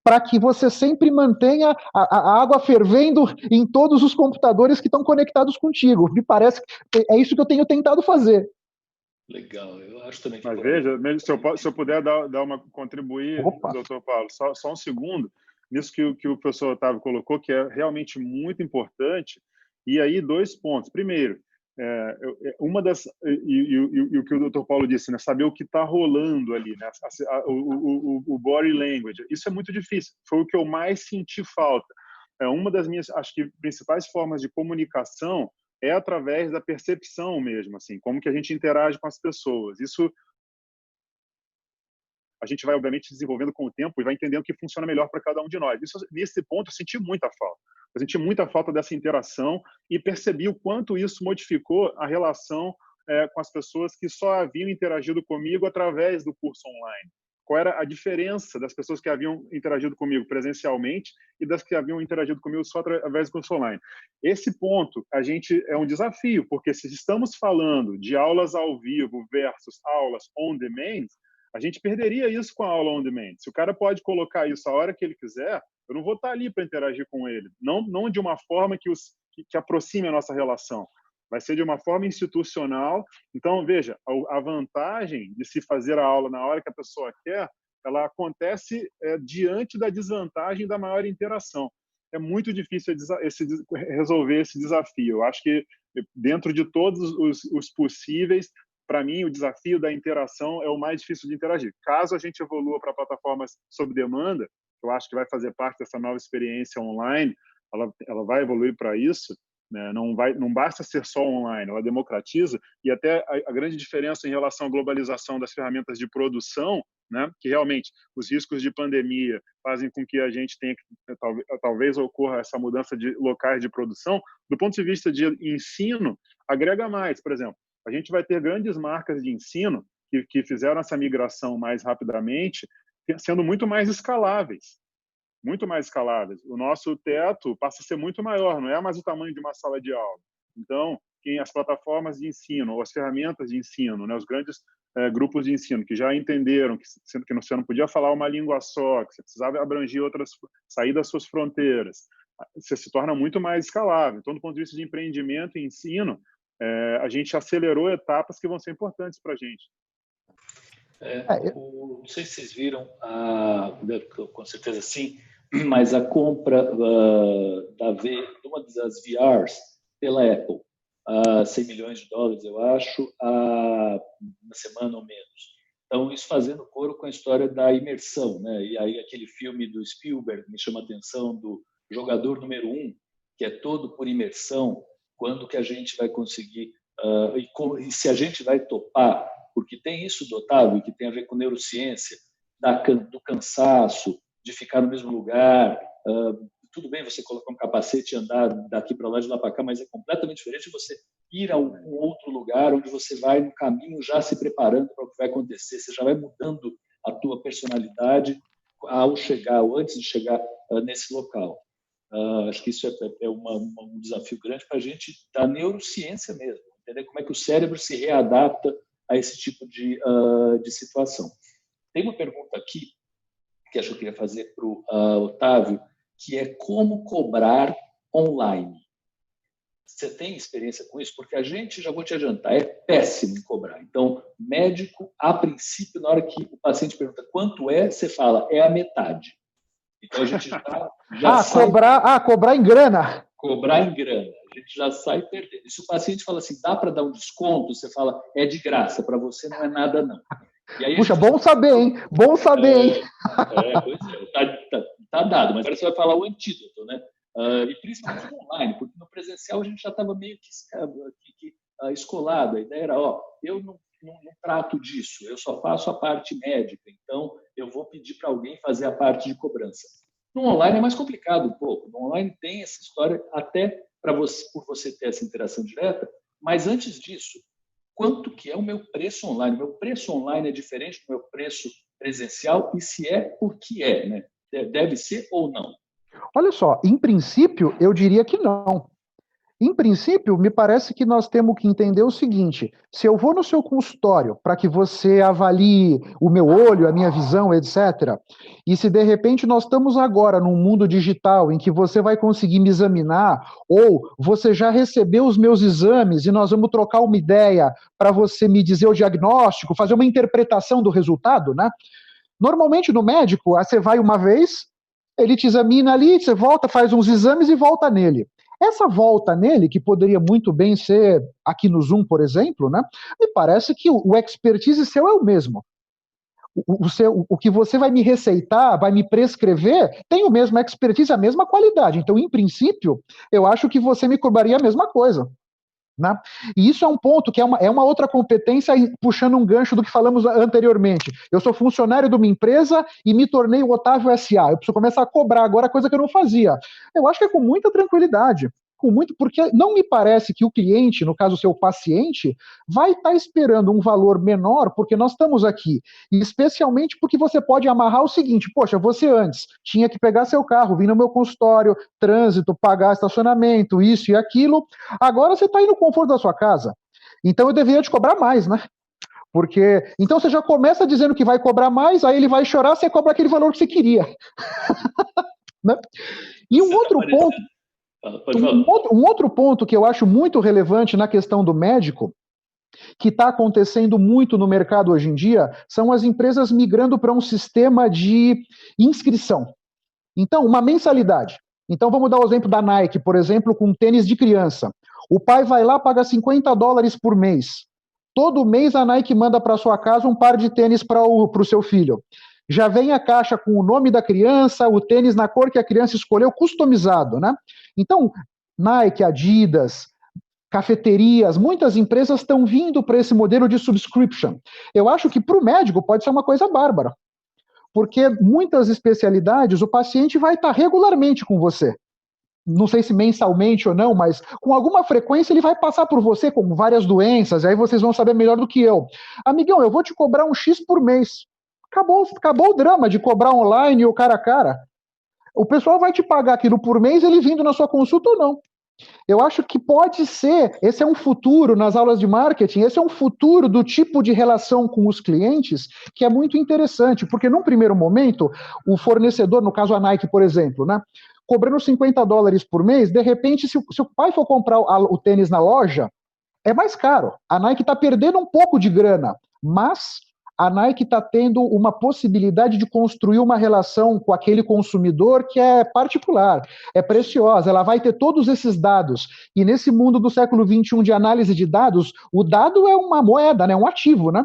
para que você sempre mantenha a água fervendo em todos os computadores que estão conectados contigo. Me parece que é isso que eu tenho tentado fazer. Legal, eu acho também que... Mas veja, se eu puder contribuir, doutor Paulo, só um segundo, nisso que o professor Otávio colocou, que é realmente muito importante, e aí 2 pontos. Primeiro, uma das e o que o doutor Paulo disse, né, saber o que está rolando ali, né, o body language, isso é muito difícil, foi o que eu mais senti falta. Uma das minhas, acho que, principais formas de comunicação é através da percepção mesmo, assim, como que a gente interage com as pessoas. Isso a gente vai, obviamente, desenvolvendo com o tempo e vai entendendo o que funciona melhor para cada um de nós. Nesse ponto, eu senti muita falta. Eu senti muita falta dessa interação e percebi o quanto isso modificou a relação com as pessoas que só haviam interagido comigo através do curso online. Qual era a diferença das pessoas que haviam interagido comigo presencialmente e das que haviam interagido comigo só através do curso online. Esse ponto é um desafio, porque se estamos falando de aulas ao vivo versus aulas on demand, A gente perderia isso com a aula on demand. Se o cara pode colocar isso a hora que ele quiser, eu não vou estar ali para interagir com ele. Não de uma forma que aproxime a nossa relação. Vai ser de uma forma institucional. Então, veja, a vantagem de se fazer a aula na hora que a pessoa quer, ela acontece diante da desvantagem da maior interação. É muito difícil resolver esse desafio. Eu acho que, dentro de todos os possíveis, para mim, o desafio da interação é o mais difícil de interagir. Caso a gente evolua para plataformas sob demanda, eu acho que vai fazer parte dessa nova experiência online, ela vai evoluir para isso, né? Não basta ser só online, ela democratiza, e até a grande diferença em relação à globalização das ferramentas de produção, né? Que realmente os riscos de pandemia fazem com que a gente tenha que, talvez ocorra essa mudança de locais de produção. Do ponto de vista de ensino, agrega mais. Por exemplo, a gente vai ter grandes marcas de ensino que fizeram essa migração mais rapidamente, sendo muito mais escaláveis. Muito mais escaláveis. O nosso teto passa a ser muito maior, não é mais o tamanho de uma sala de aula. Então, as plataformas de ensino, ou as ferramentas de ensino, né, os grandes grupos de ensino que já entenderam que você não podia falar uma língua só, que você precisava abranger sair das suas fronteiras, você se torna muito mais escalável. Então, do ponto de vista de empreendimento e ensino, a gente acelerou etapas que vão ser importantes para a gente. Não sei se vocês viram, com certeza sim, mas a compra de uma das VRs pela Apple, $100 milhões, eu acho, uma semana ou menos. Então, isso fazendo coro com a história da imersão, né? E aí aquele filme do Spielberg me chama a atenção, do Jogador Número 1, que é todo por imersão. Quando que a gente vai conseguir, e se a gente vai topar, porque tem isso do Otávio, que tem a ver com neurociência, do cansaço, de ficar no mesmo lugar. Tudo bem você colocar um capacete e andar daqui para lá, de lá para cá, mas é completamente diferente de você ir a um outro lugar onde você vai no caminho já se preparando para o que vai acontecer. Você já vai mudando a tua personalidade ao chegar, ou antes de chegar nesse local. Acho que isso é um desafio grande para a gente da neurociência mesmo, entender como é que o cérebro se readapta a esse tipo de situação. Tem uma pergunta aqui que acho que eu queria fazer para o Otávio, que é como cobrar online. Você tem experiência com isso? Porque a gente, já vou te adiantar, é péssimo em cobrar. Então, médico, a princípio, na hora que o paciente pergunta quanto é, você fala, é a metade. Então, a gente já cobrar em grana. Cobrar em grana. A gente já sai perdendo. E se o paciente fala assim, dá para dar um desconto? Você fala, é de graça, para você não é nada, não. E aí puxa, bom saber, hein? Bom saber, hein? Pois é, tá dado, mas agora você vai falar o antídoto, né? E principalmente no online, porque no presencial a gente já estava meio que escolado. A ideia era, eu não trato disso, eu só faço a parte médica, então eu vou pedir para alguém fazer a parte de cobrança. No online é mais complicado um pouco. No online tem essa história até por você ter essa interação direta, mas antes disso, quanto que é o meu preço online? O meu preço online é diferente do meu preço presencial? E se é, por que é, né? Deve ser ou não? Olha só, em princípio, eu diria que não. Em princípio, me parece que nós temos que entender o seguinte: se eu vou no seu consultório para que você avalie o meu olho, a minha visão, etc., e se de repente nós estamos agora num mundo digital em que você vai conseguir me examinar, ou você já recebeu os meus exames e nós vamos trocar uma ideia para você me dizer o diagnóstico, fazer uma interpretação do resultado, né? Normalmente no médico, você vai uma vez, ele te examina ali, você volta, faz uns exames e volta nele. Essa volta nele, que poderia muito bem ser aqui no Zoom, por exemplo, né, me parece que o expertise seu é o mesmo. O que você vai me receitar, vai me prescrever, tem o mesmo expertise, a mesma qualidade. Então, em princípio, eu acho que você me cobraria a mesma coisa. Né? E isso é um ponto que é uma outra competência, puxando um gancho do que falamos anteriormente. Eu sou funcionário de uma empresa e me tornei o Otávio S.A. Eu preciso começar a cobrar agora, coisa que eu não fazia. Eu acho que é com muita tranquilidade. Porque não me parece que o cliente, no caso o seu paciente, vai estar esperando um valor menor porque nós estamos aqui. E especialmente porque você pode amarrar o seguinte: poxa, você antes tinha que pegar seu carro, vir no meu consultório, trânsito, pagar estacionamento, isso e aquilo. Agora você está aí no conforto da sua casa. Então eu deveria te cobrar mais, né? Porque então você já começa dizendo que vai cobrar mais, aí ele vai chorar, você cobra aquele valor que você queria. Né? E um outro ponto, um outro ponto que eu acho muito relevante na questão do médico, que está acontecendo muito no mercado hoje em dia, são as empresas migrando para um sistema de inscrição. Então, uma mensalidade. Então, vamos dar o exemplo da Nike, por exemplo, com tênis de criança. O pai vai lá, paga $50 por mês. Todo mês a Nike manda para sua casa um par de tênis para o seu filho. Já vem a caixa com o nome da criança, o tênis na cor que a criança escolheu, customizado, né? Então, Nike, Adidas, cafeterias, muitas empresas estão vindo para esse modelo de subscription. Eu acho que para o médico pode ser uma coisa bárbara, porque muitas especialidades o paciente vai estar regularmente com você. Não sei se mensalmente ou não, mas com alguma frequência ele vai passar por você com várias doenças, e aí vocês vão saber melhor do que eu. Amigão, eu vou te cobrar um X por mês. Acabou o drama de cobrar online ou cara a cara. O pessoal vai te pagar aquilo por mês, ele vindo na sua consulta ou não. Eu acho que pode ser, esse é um futuro nas aulas de marketing, esse é um futuro do tipo de relação com os clientes que é muito interessante, porque num primeiro momento, o fornecedor, no caso a Nike, por exemplo, né, cobrando $50 por mês, de repente, se o pai for comprar o tênis na loja, é mais caro. A Nike está perdendo um pouco de grana, mas a Nike está tendo uma possibilidade de construir uma relação com aquele consumidor que é particular, é preciosa. Ela vai ter todos esses dados. E nesse mundo do século XXI de análise de dados, o dado é uma moeda, né? Um ativo, né?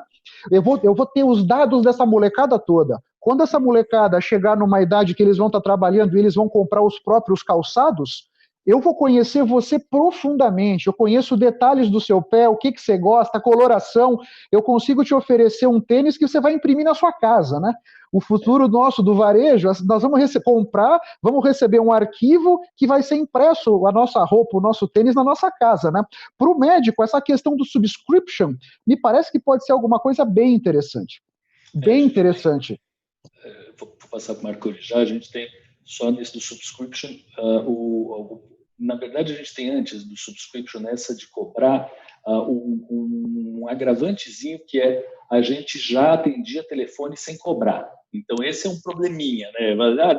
Eu vou ter os dados dessa molecada toda. Quando essa molecada chegar numa idade que eles vão estar trabalhando e eles vão comprar os próprios calçados, eu vou conhecer você profundamente, eu conheço detalhes do seu pé, o que você gosta, a coloração, eu consigo te oferecer um tênis que você vai imprimir na sua casa, né? O futuro nosso do varejo, nós vamos comprar, vamos receber um arquivo que vai ser impresso a nossa roupa, o nosso tênis na nossa casa, né? Para o médico, essa questão do subscription, me parece que pode ser alguma coisa bem interessante. Bem interessante. Vou passar para o Marco já, a gente tem só nesse do subscription, na verdade, a gente tem antes do subscription essa de cobrar um agravantezinho que é a gente já atendia telefone sem cobrar. Então, esse é um probleminha, né?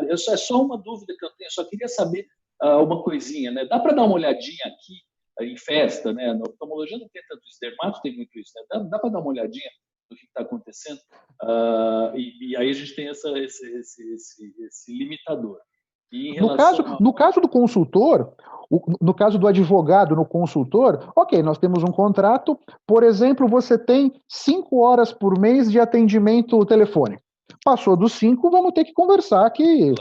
É só uma dúvida que eu tenho, só queria saber uma coisinha, né? Dá para dar uma olhadinha aqui em festa, né? Na oftalmologia não tem tanto isso, dermato tem muito isso, né? Dá para dar uma olhadinha do que está acontecendo? E aí a gente tem esse limitador. No caso do consultor, no caso do advogado no consultor, ok, nós temos um contrato, por exemplo, você tem 5 horas por mês de atendimento telefônico. Passou dos 5, vamos ter que conversar que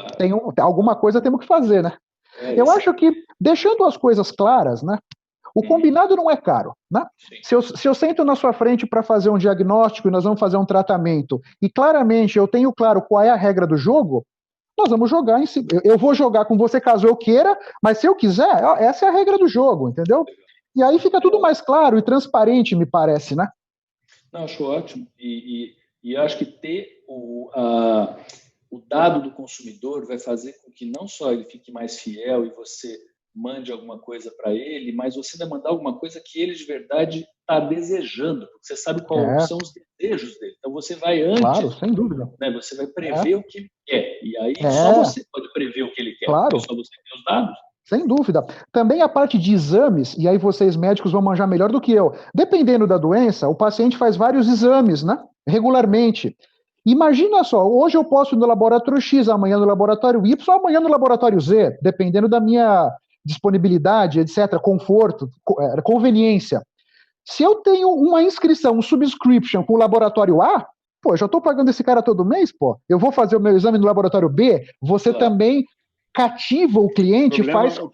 alguma coisa temos que fazer, né? Eu acho que, deixando as coisas claras, né? O combinado não é caro, né? Se eu sento na sua frente para fazer um diagnóstico e nós vamos fazer um tratamento, e claramente eu tenho claro qual é a regra do jogo, nós vamos jogar em cima. Eu vou jogar com você caso eu queira, mas se eu quiser, essa é a regra do jogo, entendeu? E aí fica tudo mais claro e transparente, me parece, né? Não, acho ótimo. E acho que ter o dado do consumidor vai fazer com que não só ele fique mais fiel e você mande alguma coisa para ele, mas você vai mandar alguma coisa que ele de verdade está desejando, porque você sabe quais são os desejos dele. Então você vai antes, claro, sem dúvida. Né, você vai prever o que ele quer. E aí só você pode prever o que ele quer, claro. só você tem os dados. Sem dúvida. Também a parte de exames, e aí vocês médicos vão manjar melhor do que eu. Dependendo da doença, o paciente faz vários exames, né? Regularmente. Imagina só, hoje eu posso ir no laboratório X, amanhã no laboratório Y, amanhã no laboratório Z, dependendo da minha disponibilidade, etc., conforto, conveniência. Se eu tenho uma inscrição, um subscription com o laboratório A, pô, eu já estou pagando esse cara todo mês, pô. Eu vou fazer o meu exame no laboratório B, você também cativa o cliente,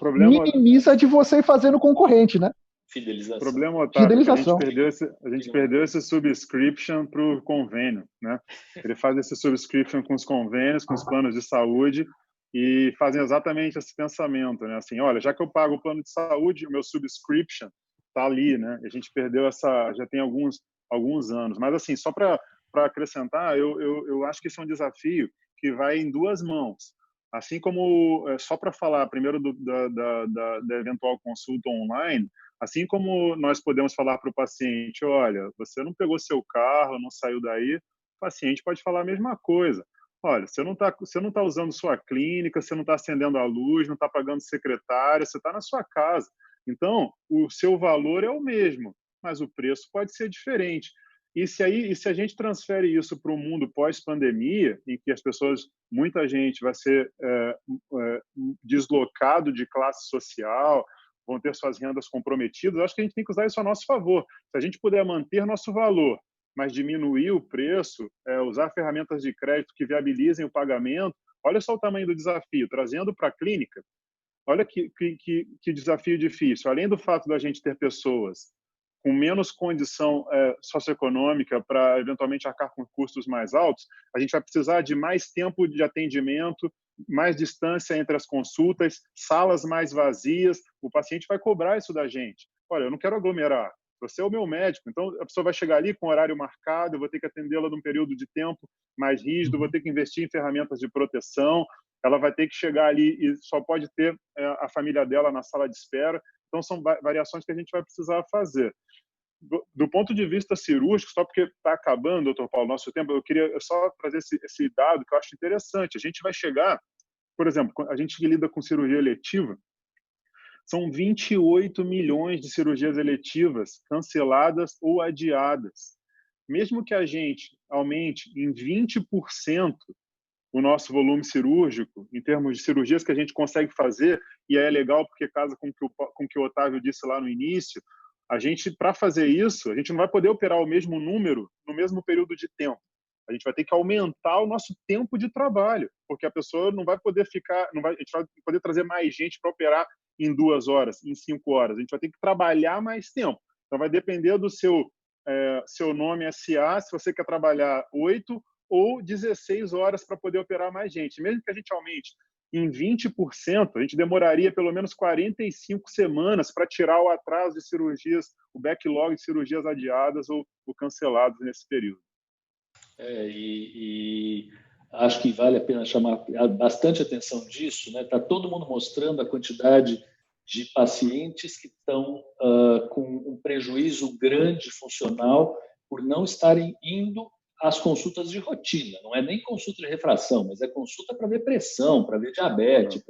minimiza de você ir fazendo concorrente, né? Fidelização. O problema, Otávio, Fidelização. A gente perdeu esse subscription para o convênio, né? Ele faz esse subscription com os convênios, com os planos de saúde, e fazem exatamente esse pensamento, né? Assim, olha, já que eu pago o plano de saúde, o meu subscription está ali, né? A gente perdeu já tem alguns anos. Mas, assim, só para acrescentar, eu acho que isso é um desafio que vai em duas mãos. Assim como, só para falar primeiro da eventual consulta online, assim como nós podemos falar para o paciente, olha, você não pegou seu carro, não saiu daí, o paciente pode falar a mesma coisa. Olha, você não tá usando sua clínica, você não está acendendo a luz, não está pagando secretária, você está na sua casa. Então, o seu valor é o mesmo, mas o preço pode ser diferente. E se a gente transfere isso para o mundo pós-pandemia, em que as pessoas, muita gente vai ser deslocado de classe social, vão ter suas rendas comprometidas, eu acho que a gente tem que usar isso a nosso favor. Se a gente puder manter nosso valor, mas diminuir o preço, usar ferramentas de crédito que viabilizem o pagamento, olha só o tamanho do desafio, trazendo para a clínica, olha que desafio difícil. Além do fato da gente ter pessoas com menos condição socioeconômica para, eventualmente, arcar com custos mais altos, a gente vai precisar de mais tempo de atendimento, mais distância entre as consultas, salas mais vazias. O paciente vai cobrar isso da gente. Olha, eu não quero aglomerar. Você é o meu médico, então a pessoa vai chegar ali com horário marcado, eu vou ter que atendê-la num período de tempo mais rígido, vou ter que investir em ferramentas de proteção, ela vai ter que chegar ali e só pode ter a família dela na sala de espera. Então, são variações que a gente vai precisar fazer. Do ponto de vista cirúrgico, só porque está acabando, doutor Paulo, nosso tempo, eu queria só trazer esse dado que eu acho interessante. A gente vai chegar, por exemplo, a gente que lida com cirurgia eletiva, são 28 milhões de cirurgias eletivas canceladas ou adiadas. Mesmo que a gente aumente em 20% o nosso volume cirúrgico, em termos de cirurgias que a gente consegue fazer, e é legal porque casa com o que o Otávio disse lá no início, a gente, para fazer isso, a gente não vai poder operar o mesmo número no mesmo período de tempo. A gente vai ter que aumentar o nosso tempo de trabalho, porque a pessoa não vai poder ficar, a gente vai poder trazer mais gente para operar em 2 horas, em 5 horas. A gente vai ter que trabalhar mais tempo. Então, vai depender do seu nome SA, se você quer trabalhar 8 ou 16 horas para poder operar mais gente. Mesmo que a gente aumente em 20%, a gente demoraria pelo menos 45 semanas para tirar o atraso de cirurgias, o backlog de cirurgias adiadas ou canceladas nesse período. E acho que vale a pena chamar bastante atenção disso, né? Está todo mundo mostrando a quantidade de pacientes que estão com um prejuízo grande funcional por não estarem indo às consultas de rotina. Não é nem consulta de refração, mas é consulta para ver pressão, para ver diabetes,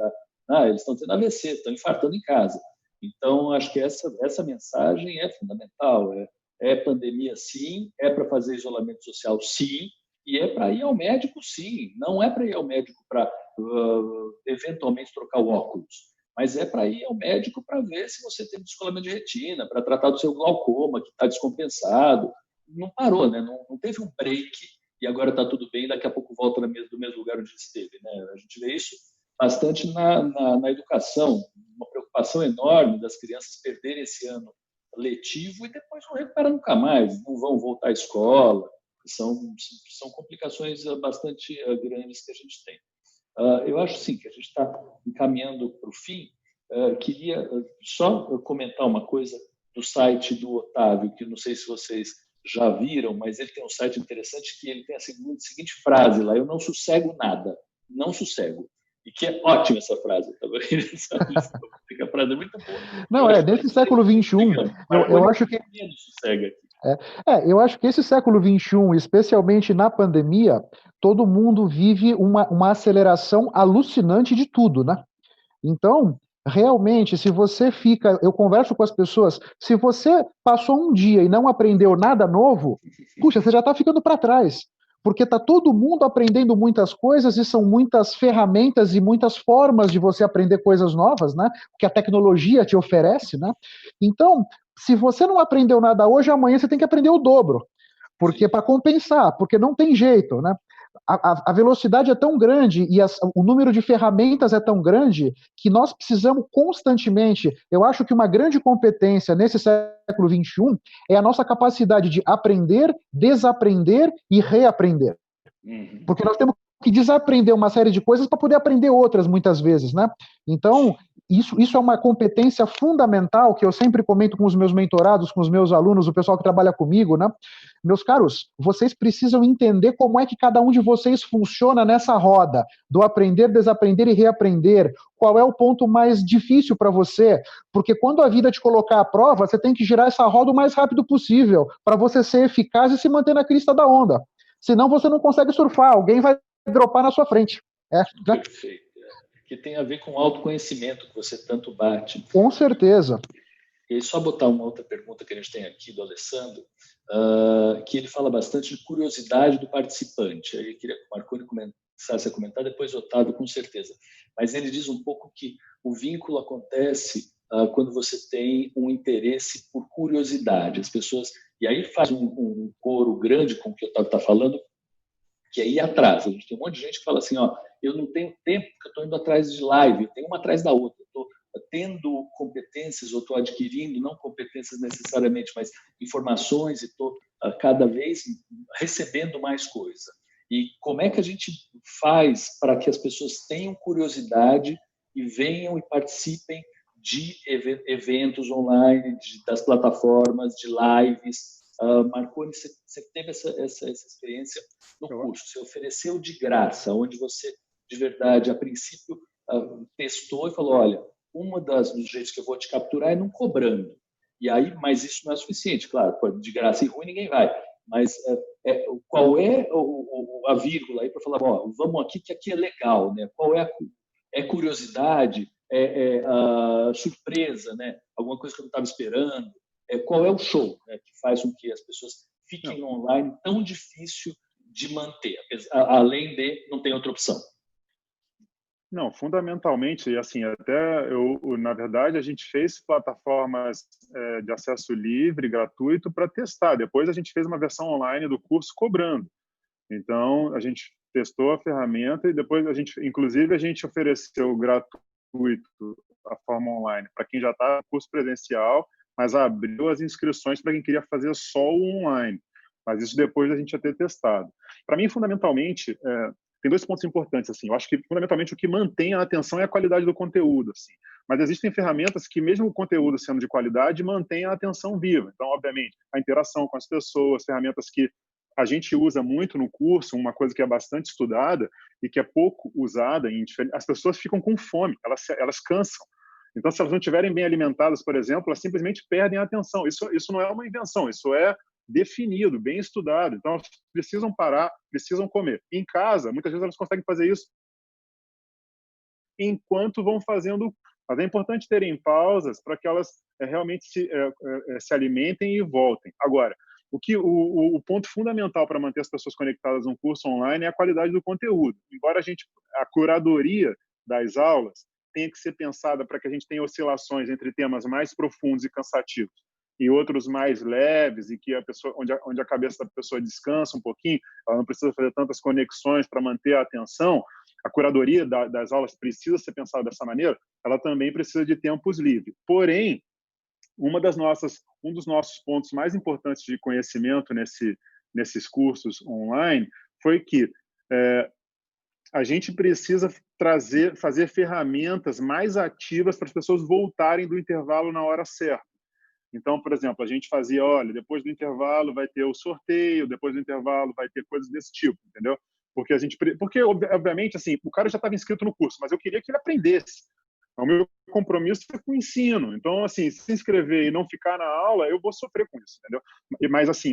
eles estão tendo AVC, estão infartando em casa. Então, acho que essa mensagem é fundamental. É pandemia, sim, é para fazer isolamento social, sim, e é para ir ao médico, sim. Não é para ir ao médico para, eventualmente, trocar o óculos, mas é para ir ao médico para ver se você tem descolamento de retina, para tratar do seu glaucoma, que está descompensado. Não parou, né? Não teve um break e agora está tudo bem, daqui a pouco volta do mesmo lugar onde esteve. Né? A gente vê isso bastante na educação, uma preocupação enorme das crianças perderem esse ano letivo e depois não recuperam nunca mais, não vão voltar à escola. São complicações bastante grandes que a gente tem. Eu acho, sim, que a gente está encaminhando para o fim. Queria só comentar uma coisa do site do Otávio, que não sei se vocês já viram, mas ele tem um site interessante que ele tem a seguinte frase lá: eu não sossego nada, não sossego. E que é ótima essa frase. Tá a frase é muito boa. Não, nesse século XXI, eu acho que... eu acho que esse século XXI, especialmente na pandemia, todo mundo vive uma aceleração alucinante de tudo, né? Então, realmente, se você fica... Eu converso com as pessoas, se você passou um dia e não aprendeu nada novo, puxa, você já está ficando para trás. Porque está todo mundo aprendendo muitas coisas e são muitas ferramentas e muitas formas de você aprender coisas novas, né? Que a tecnologia te oferece, né? Então, se você não aprendeu nada hoje, amanhã você tem que aprender o dobro, porque para compensar, porque não tem jeito, né? A velocidade é tão grande e o número de ferramentas é tão grande que nós precisamos constantemente. Eu acho que uma grande competência nesse século XXI é a nossa capacidade de aprender, desaprender e reaprender. Porque nós temos que desaprender uma série de coisas para poder aprender outras, muitas vezes, né? Então, isso é uma competência fundamental que eu sempre comento com os meus mentorados, com os meus alunos, o pessoal que trabalha comigo, né? Meus caros, vocês precisam entender como é que cada um de vocês funciona nessa roda do aprender, desaprender e reaprender. Qual é o ponto mais difícil para você? Porque quando a vida te colocar à prova, você tem que girar essa roda o mais rápido possível para você ser eficaz e se manter na crista da onda. Senão você não consegue surfar, alguém vai dropar na sua frente. Né? Perfeito. Que tem a ver com o autoconhecimento que você tanto bate. Com certeza. E aí, só botar uma outra pergunta que a gente tem aqui do Alessandro, que ele fala bastante de curiosidade do participante. Aí eu queria que o Marconi começasse a comentar, depois o Otávio, com certeza. Mas ele diz um pouco que o vínculo acontece quando você tem um interesse por curiosidade. As pessoas... E aí faz um coro grande com o que o Otávio está falando, que é ir atrás. A gente tem um monte de gente que fala assim, eu não tenho tempo porque eu estou indo atrás de live, eu tenho uma atrás da outra, eu estou tendo competências ou estou adquirindo, não competências necessariamente, mas informações e estou cada vez recebendo mais coisa. E como é que a gente faz para que as pessoas tenham curiosidade e venham e participem de eventos online, das plataformas, de lives? Marconi, você teve essa experiência no curso, você ofereceu de graça, onde você, de verdade, a princípio, testou e falou, olha, dos jeitos que eu vou te capturar é não cobrando. E aí, mas isso não é suficiente, claro, de graça e ruim ninguém vai. Mas qual é a vírgula aí para falar, vamos aqui que aqui é legal, né? Qual é a curiosidade, surpresa, né? Alguma coisa que eu não estava esperando. Qual é o show, né, que faz com que as pessoas fiquem no online tão difícil de manter, além de não ter outra opção? Não, fundamentalmente, assim, na verdade, a gente fez plataformas de acesso livre, gratuito, para testar. Depois a gente fez uma versão online do curso cobrando. Então, a gente testou a ferramenta e depois inclusive, a gente ofereceu gratuito a forma online para quem já está no curso presencial, mas abriu as inscrições para quem queria fazer só o online. Mas isso depois da gente já ter testado. Para mim, fundamentalmente, tem dois pontos importantes. Assim. Eu acho que, fundamentalmente, o que mantém a atenção é a qualidade do conteúdo. Assim. Mas existem ferramentas que, mesmo o conteúdo sendo de qualidade, mantém a atenção viva. Então, obviamente, a interação com as pessoas, ferramentas que a gente usa muito no curso, uma coisa que é bastante estudada e que é pouco usada, as pessoas ficam com fome, elas cansam. Então, se elas não estiverem bem alimentadas, por exemplo, elas simplesmente perdem a atenção. Isso não é uma invenção, isso é definido, bem estudado. Então, elas precisam parar, precisam comer. Em casa, muitas vezes elas conseguem fazer isso enquanto vão fazendo. Mas é importante terem pausas para que elas realmente se alimentem e voltem. Agora, o ponto fundamental para manter as pessoas conectadas num curso online é a qualidade do conteúdo. Embora a curadoria das aulas tenha que ser pensada para que a gente tenha oscilações entre temas mais profundos e cansativos e outros mais leves e que onde a cabeça da pessoa descansa um pouquinho, ela não precisa fazer tantas conexões para manter a atenção. A curadoria das aulas precisa ser pensada dessa maneira, ela também precisa de tempos livres. Porém, um dos nossos pontos mais importantes de conhecimento nesses cursos online foi que a gente precisa fazer ferramentas mais ativas para as pessoas voltarem do intervalo na hora certa. Então, por exemplo, a gente fazia, olha, depois do intervalo vai ter o sorteio, depois do intervalo vai ter coisas desse tipo, entendeu? Porque obviamente, assim, o cara já estava inscrito no curso, mas eu queria que ele aprendesse. O meu compromisso é com o ensino. Então, assim, se inscrever e não ficar na aula, eu vou sofrer com isso, entendeu?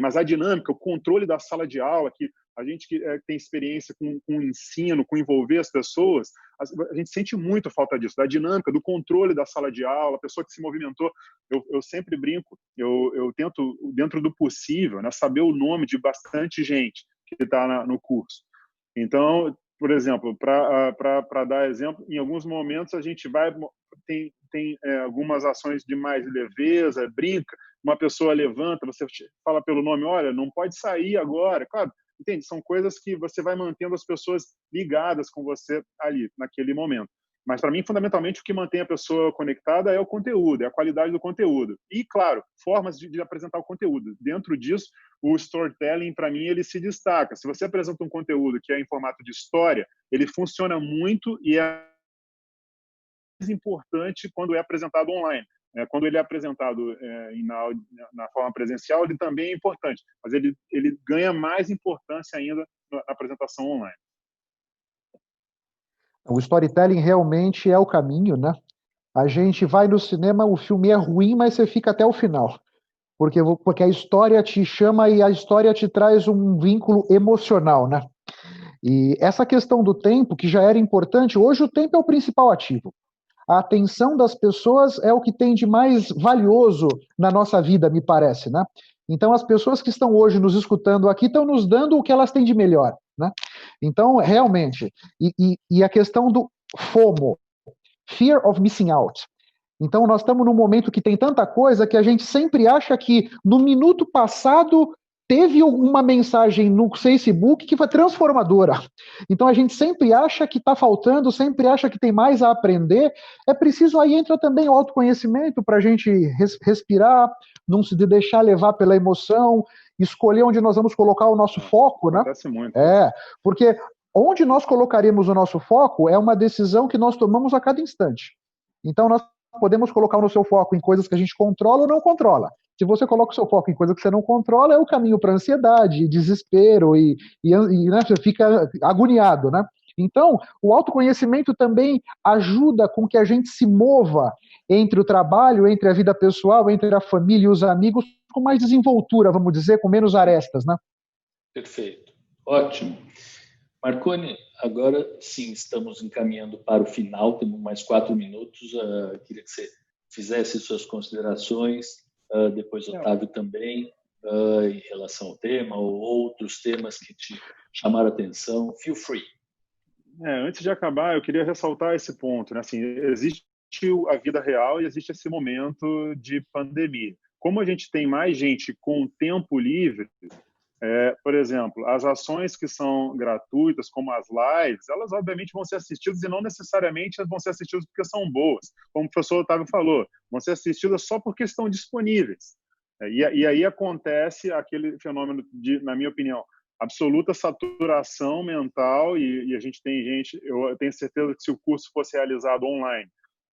Mas a dinâmica, o controle da sala de aula, que a gente que tem experiência com o ensino, com envolver as pessoas, a gente sente muito falta disso, da dinâmica, do controle da sala de aula, a pessoa que se movimentou. Eu sempre brinco, eu tento, dentro do possível, né, saber o nome de bastante gente que está no curso. Então, por exemplo, para dar exemplo, em alguns momentos a gente tem algumas ações de mais leveza, brinca, uma pessoa levanta, você fala pelo nome, olha, não pode sair agora, claro, entende? São coisas que você vai mantendo as pessoas ligadas com você ali, naquele momento. Mas, para mim, fundamentalmente, o que mantém a pessoa conectada é o conteúdo, é a qualidade do conteúdo. E, claro, formas de apresentar o conteúdo. Dentro disso, o storytelling, para mim, ele se destaca. Se você apresenta um conteúdo que é em formato de história, ele funciona muito e é mais importante quando é apresentado online. Quando ele é apresentado na forma presencial, ele também é importante, mas ele ganha mais importância ainda na apresentação online. O storytelling realmente é o caminho, né? A gente vai no cinema, o filme é ruim, mas você fica até o final. Porque a história te chama e a história te traz um vínculo emocional, né? E essa questão do tempo, que já era importante, hoje o tempo é o principal ativo. A atenção das pessoas é o que tem de mais valioso na nossa vida, me parece, né? Então, as pessoas que estão hoje nos escutando aqui estão nos dando o que elas têm de melhor, né? Então, realmente, e a questão do FOMO, Fear of Missing Out. Então, nós estamos num momento que tem tanta coisa que a gente sempre acha que no minuto passado teve uma mensagem no Facebook que foi transformadora. Então, a gente sempre acha que está faltando, sempre acha que tem mais a aprender. É preciso, aí entra também o autoconhecimento para a gente respirar, não se deixar levar pela emoção, escolher onde nós vamos colocar o nosso foco, né? Acontece muito. Porque onde nós colocaremos o nosso foco é uma decisão que nós tomamos a cada instante. Então, nós podemos colocar o seu foco em coisas que a gente controla ou não controla. Se você coloca o seu foco em coisas que você não controla, é o caminho para ansiedade, desespero e né, você fica agoniado, né? Então, o autoconhecimento também ajuda com que a gente se mova entre o trabalho, entre a vida pessoal, entre a família e os amigos, com mais desenvoltura, vamos dizer, com menos arestas, né? Perfeito. Ótimo. Marconi, agora sim estamos encaminhando para o final, temos mais 4 minutos. Queria que você fizesse suas considerações, depois Otávio também, em relação ao tema ou outros temas que te chamaram a atenção. Feel free. Antes de acabar, eu queria ressaltar esse ponto, né? Assim, existe a vida real e existe esse momento de pandemia. Como a gente tem mais gente com tempo livre, por exemplo, as ações que são gratuitas, como as lives, elas obviamente vão ser assistidas e não necessariamente vão ser assistidas porque são boas. Como o professor Otávio falou, vão ser assistidas só porque estão disponíveis. E aí acontece aquele fenômeno de, na minha opinião, absoluta saturação mental e a gente tem gente, eu tenho certeza que se o curso fosse realizado online,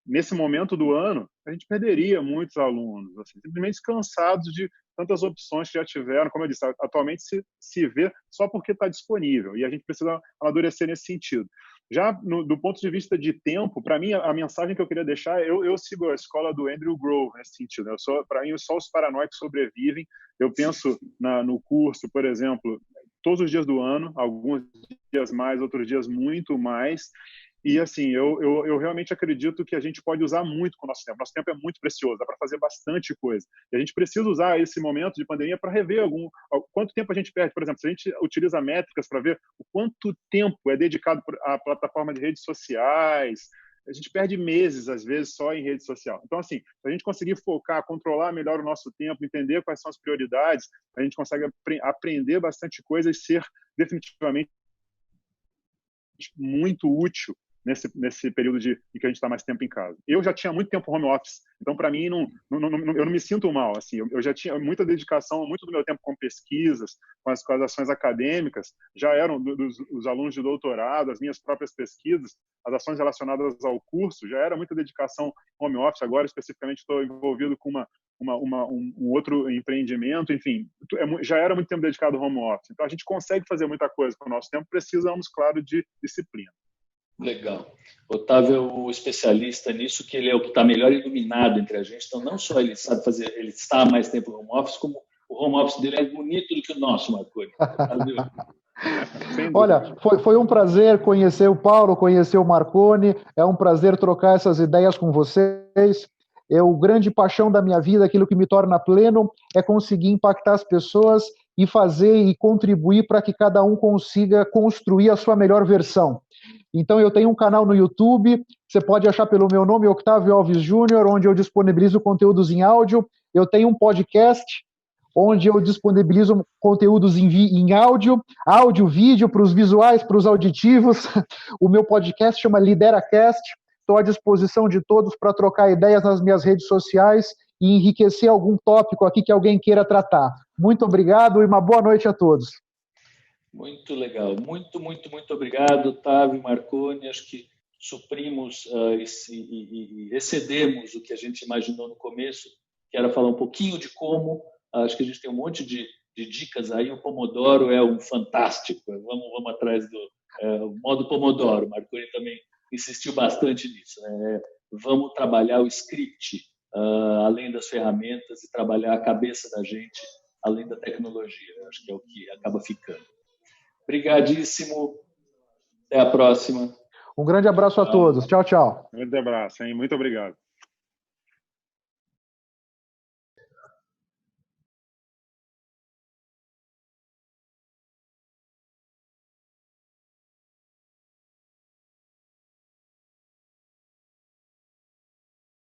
nesse momento do ano, a gente perderia muitos alunos, assim, simplesmente cansados de tantas opções que já tiveram. Como eu disse, atualmente se vê só porque está disponível, e a gente precisa amadurecer nesse sentido. Já do ponto de vista de tempo, para mim, a mensagem que eu queria deixar, eu sigo a escola do Andrew Grove nesse sentido. Para mim, só os paranoicos sobrevivem. Eu penso no curso, por exemplo, todos os dias do ano, alguns dias mais, outros dias muito mais. E, assim, eu realmente acredito que a gente pode usar muito com o nosso tempo. Nosso tempo é muito precioso, dá para fazer bastante coisa. E a gente precisa usar esse momento de pandemia para rever quanto tempo a gente perde. Por exemplo, se a gente utiliza métricas para ver o quanto tempo é dedicado à plataforma de redes sociais, a gente perde meses, às vezes, só em rede social. Então, assim, se a gente conseguir focar, controlar melhor o nosso tempo, entender quais são as prioridades, a gente consegue aprender bastante coisa e ser definitivamente muito útil nesse período em que a gente está mais tempo em casa. Eu já tinha muito tempo home office, então para mim eu não me sinto mal. Assim, eu já tinha muita dedicação, muito do meu tempo com pesquisas, com as ações acadêmicas, já eram dos alunos de doutorado, as minhas próprias pesquisas, as ações relacionadas ao curso, já era muita dedicação home office. Agora especificamente estou envolvido com um outro empreendimento, enfim, já era muito tempo dedicado ao home office. Então a gente consegue fazer muita coisa com o nosso tempo, precisamos, claro, de disciplina. Legal. Otávio é o especialista nisso, que ele é o que está melhor iluminado entre a gente. Então, não só ele sabe fazer, ele está há mais tempo no home office, como o home office dele é bonito do que o nosso, Marconi. Olha, foi um prazer conhecer o Paulo, conhecer o Marconi. É um prazer trocar essas ideias com vocês. O grande paixão da minha vida, aquilo que me torna pleno, é conseguir impactar as pessoas e fazer e contribuir para que cada um consiga construir a sua melhor versão. Então, eu tenho um canal no YouTube, você pode achar pelo meu nome, Octávio Alves Júnior, onde eu disponibilizo conteúdos em áudio. Eu tenho um podcast, onde eu disponibilizo conteúdos em áudio, vídeo, para os visuais, para os auditivos. O meu podcast chama LideraCast. Estou à disposição de todos para trocar ideias nas minhas redes sociais e enriquecer algum tópico aqui que alguém queira tratar. Muito obrigado e uma boa noite a todos. Muito legal. Muito, muito, muito obrigado, Otávio, Marconi. Acho que suprimos e excedemos o que a gente imaginou no começo, que era falar um pouquinho de como. Acho que a gente tem um monte de dicas aí. O Pomodoro é um fantástico. Vamos atrás do modo Pomodoro. O Marconi também insistiu bastante nisso, né? Vamos trabalhar o script além das ferramentas e trabalhar a cabeça da gente além da tecnologia. Acho que é o que acaba ficando. Obrigadíssimo. Até a próxima. Um grande abraço a todos. Tchau, tchau. Um grande abraço, hein? Muito obrigado.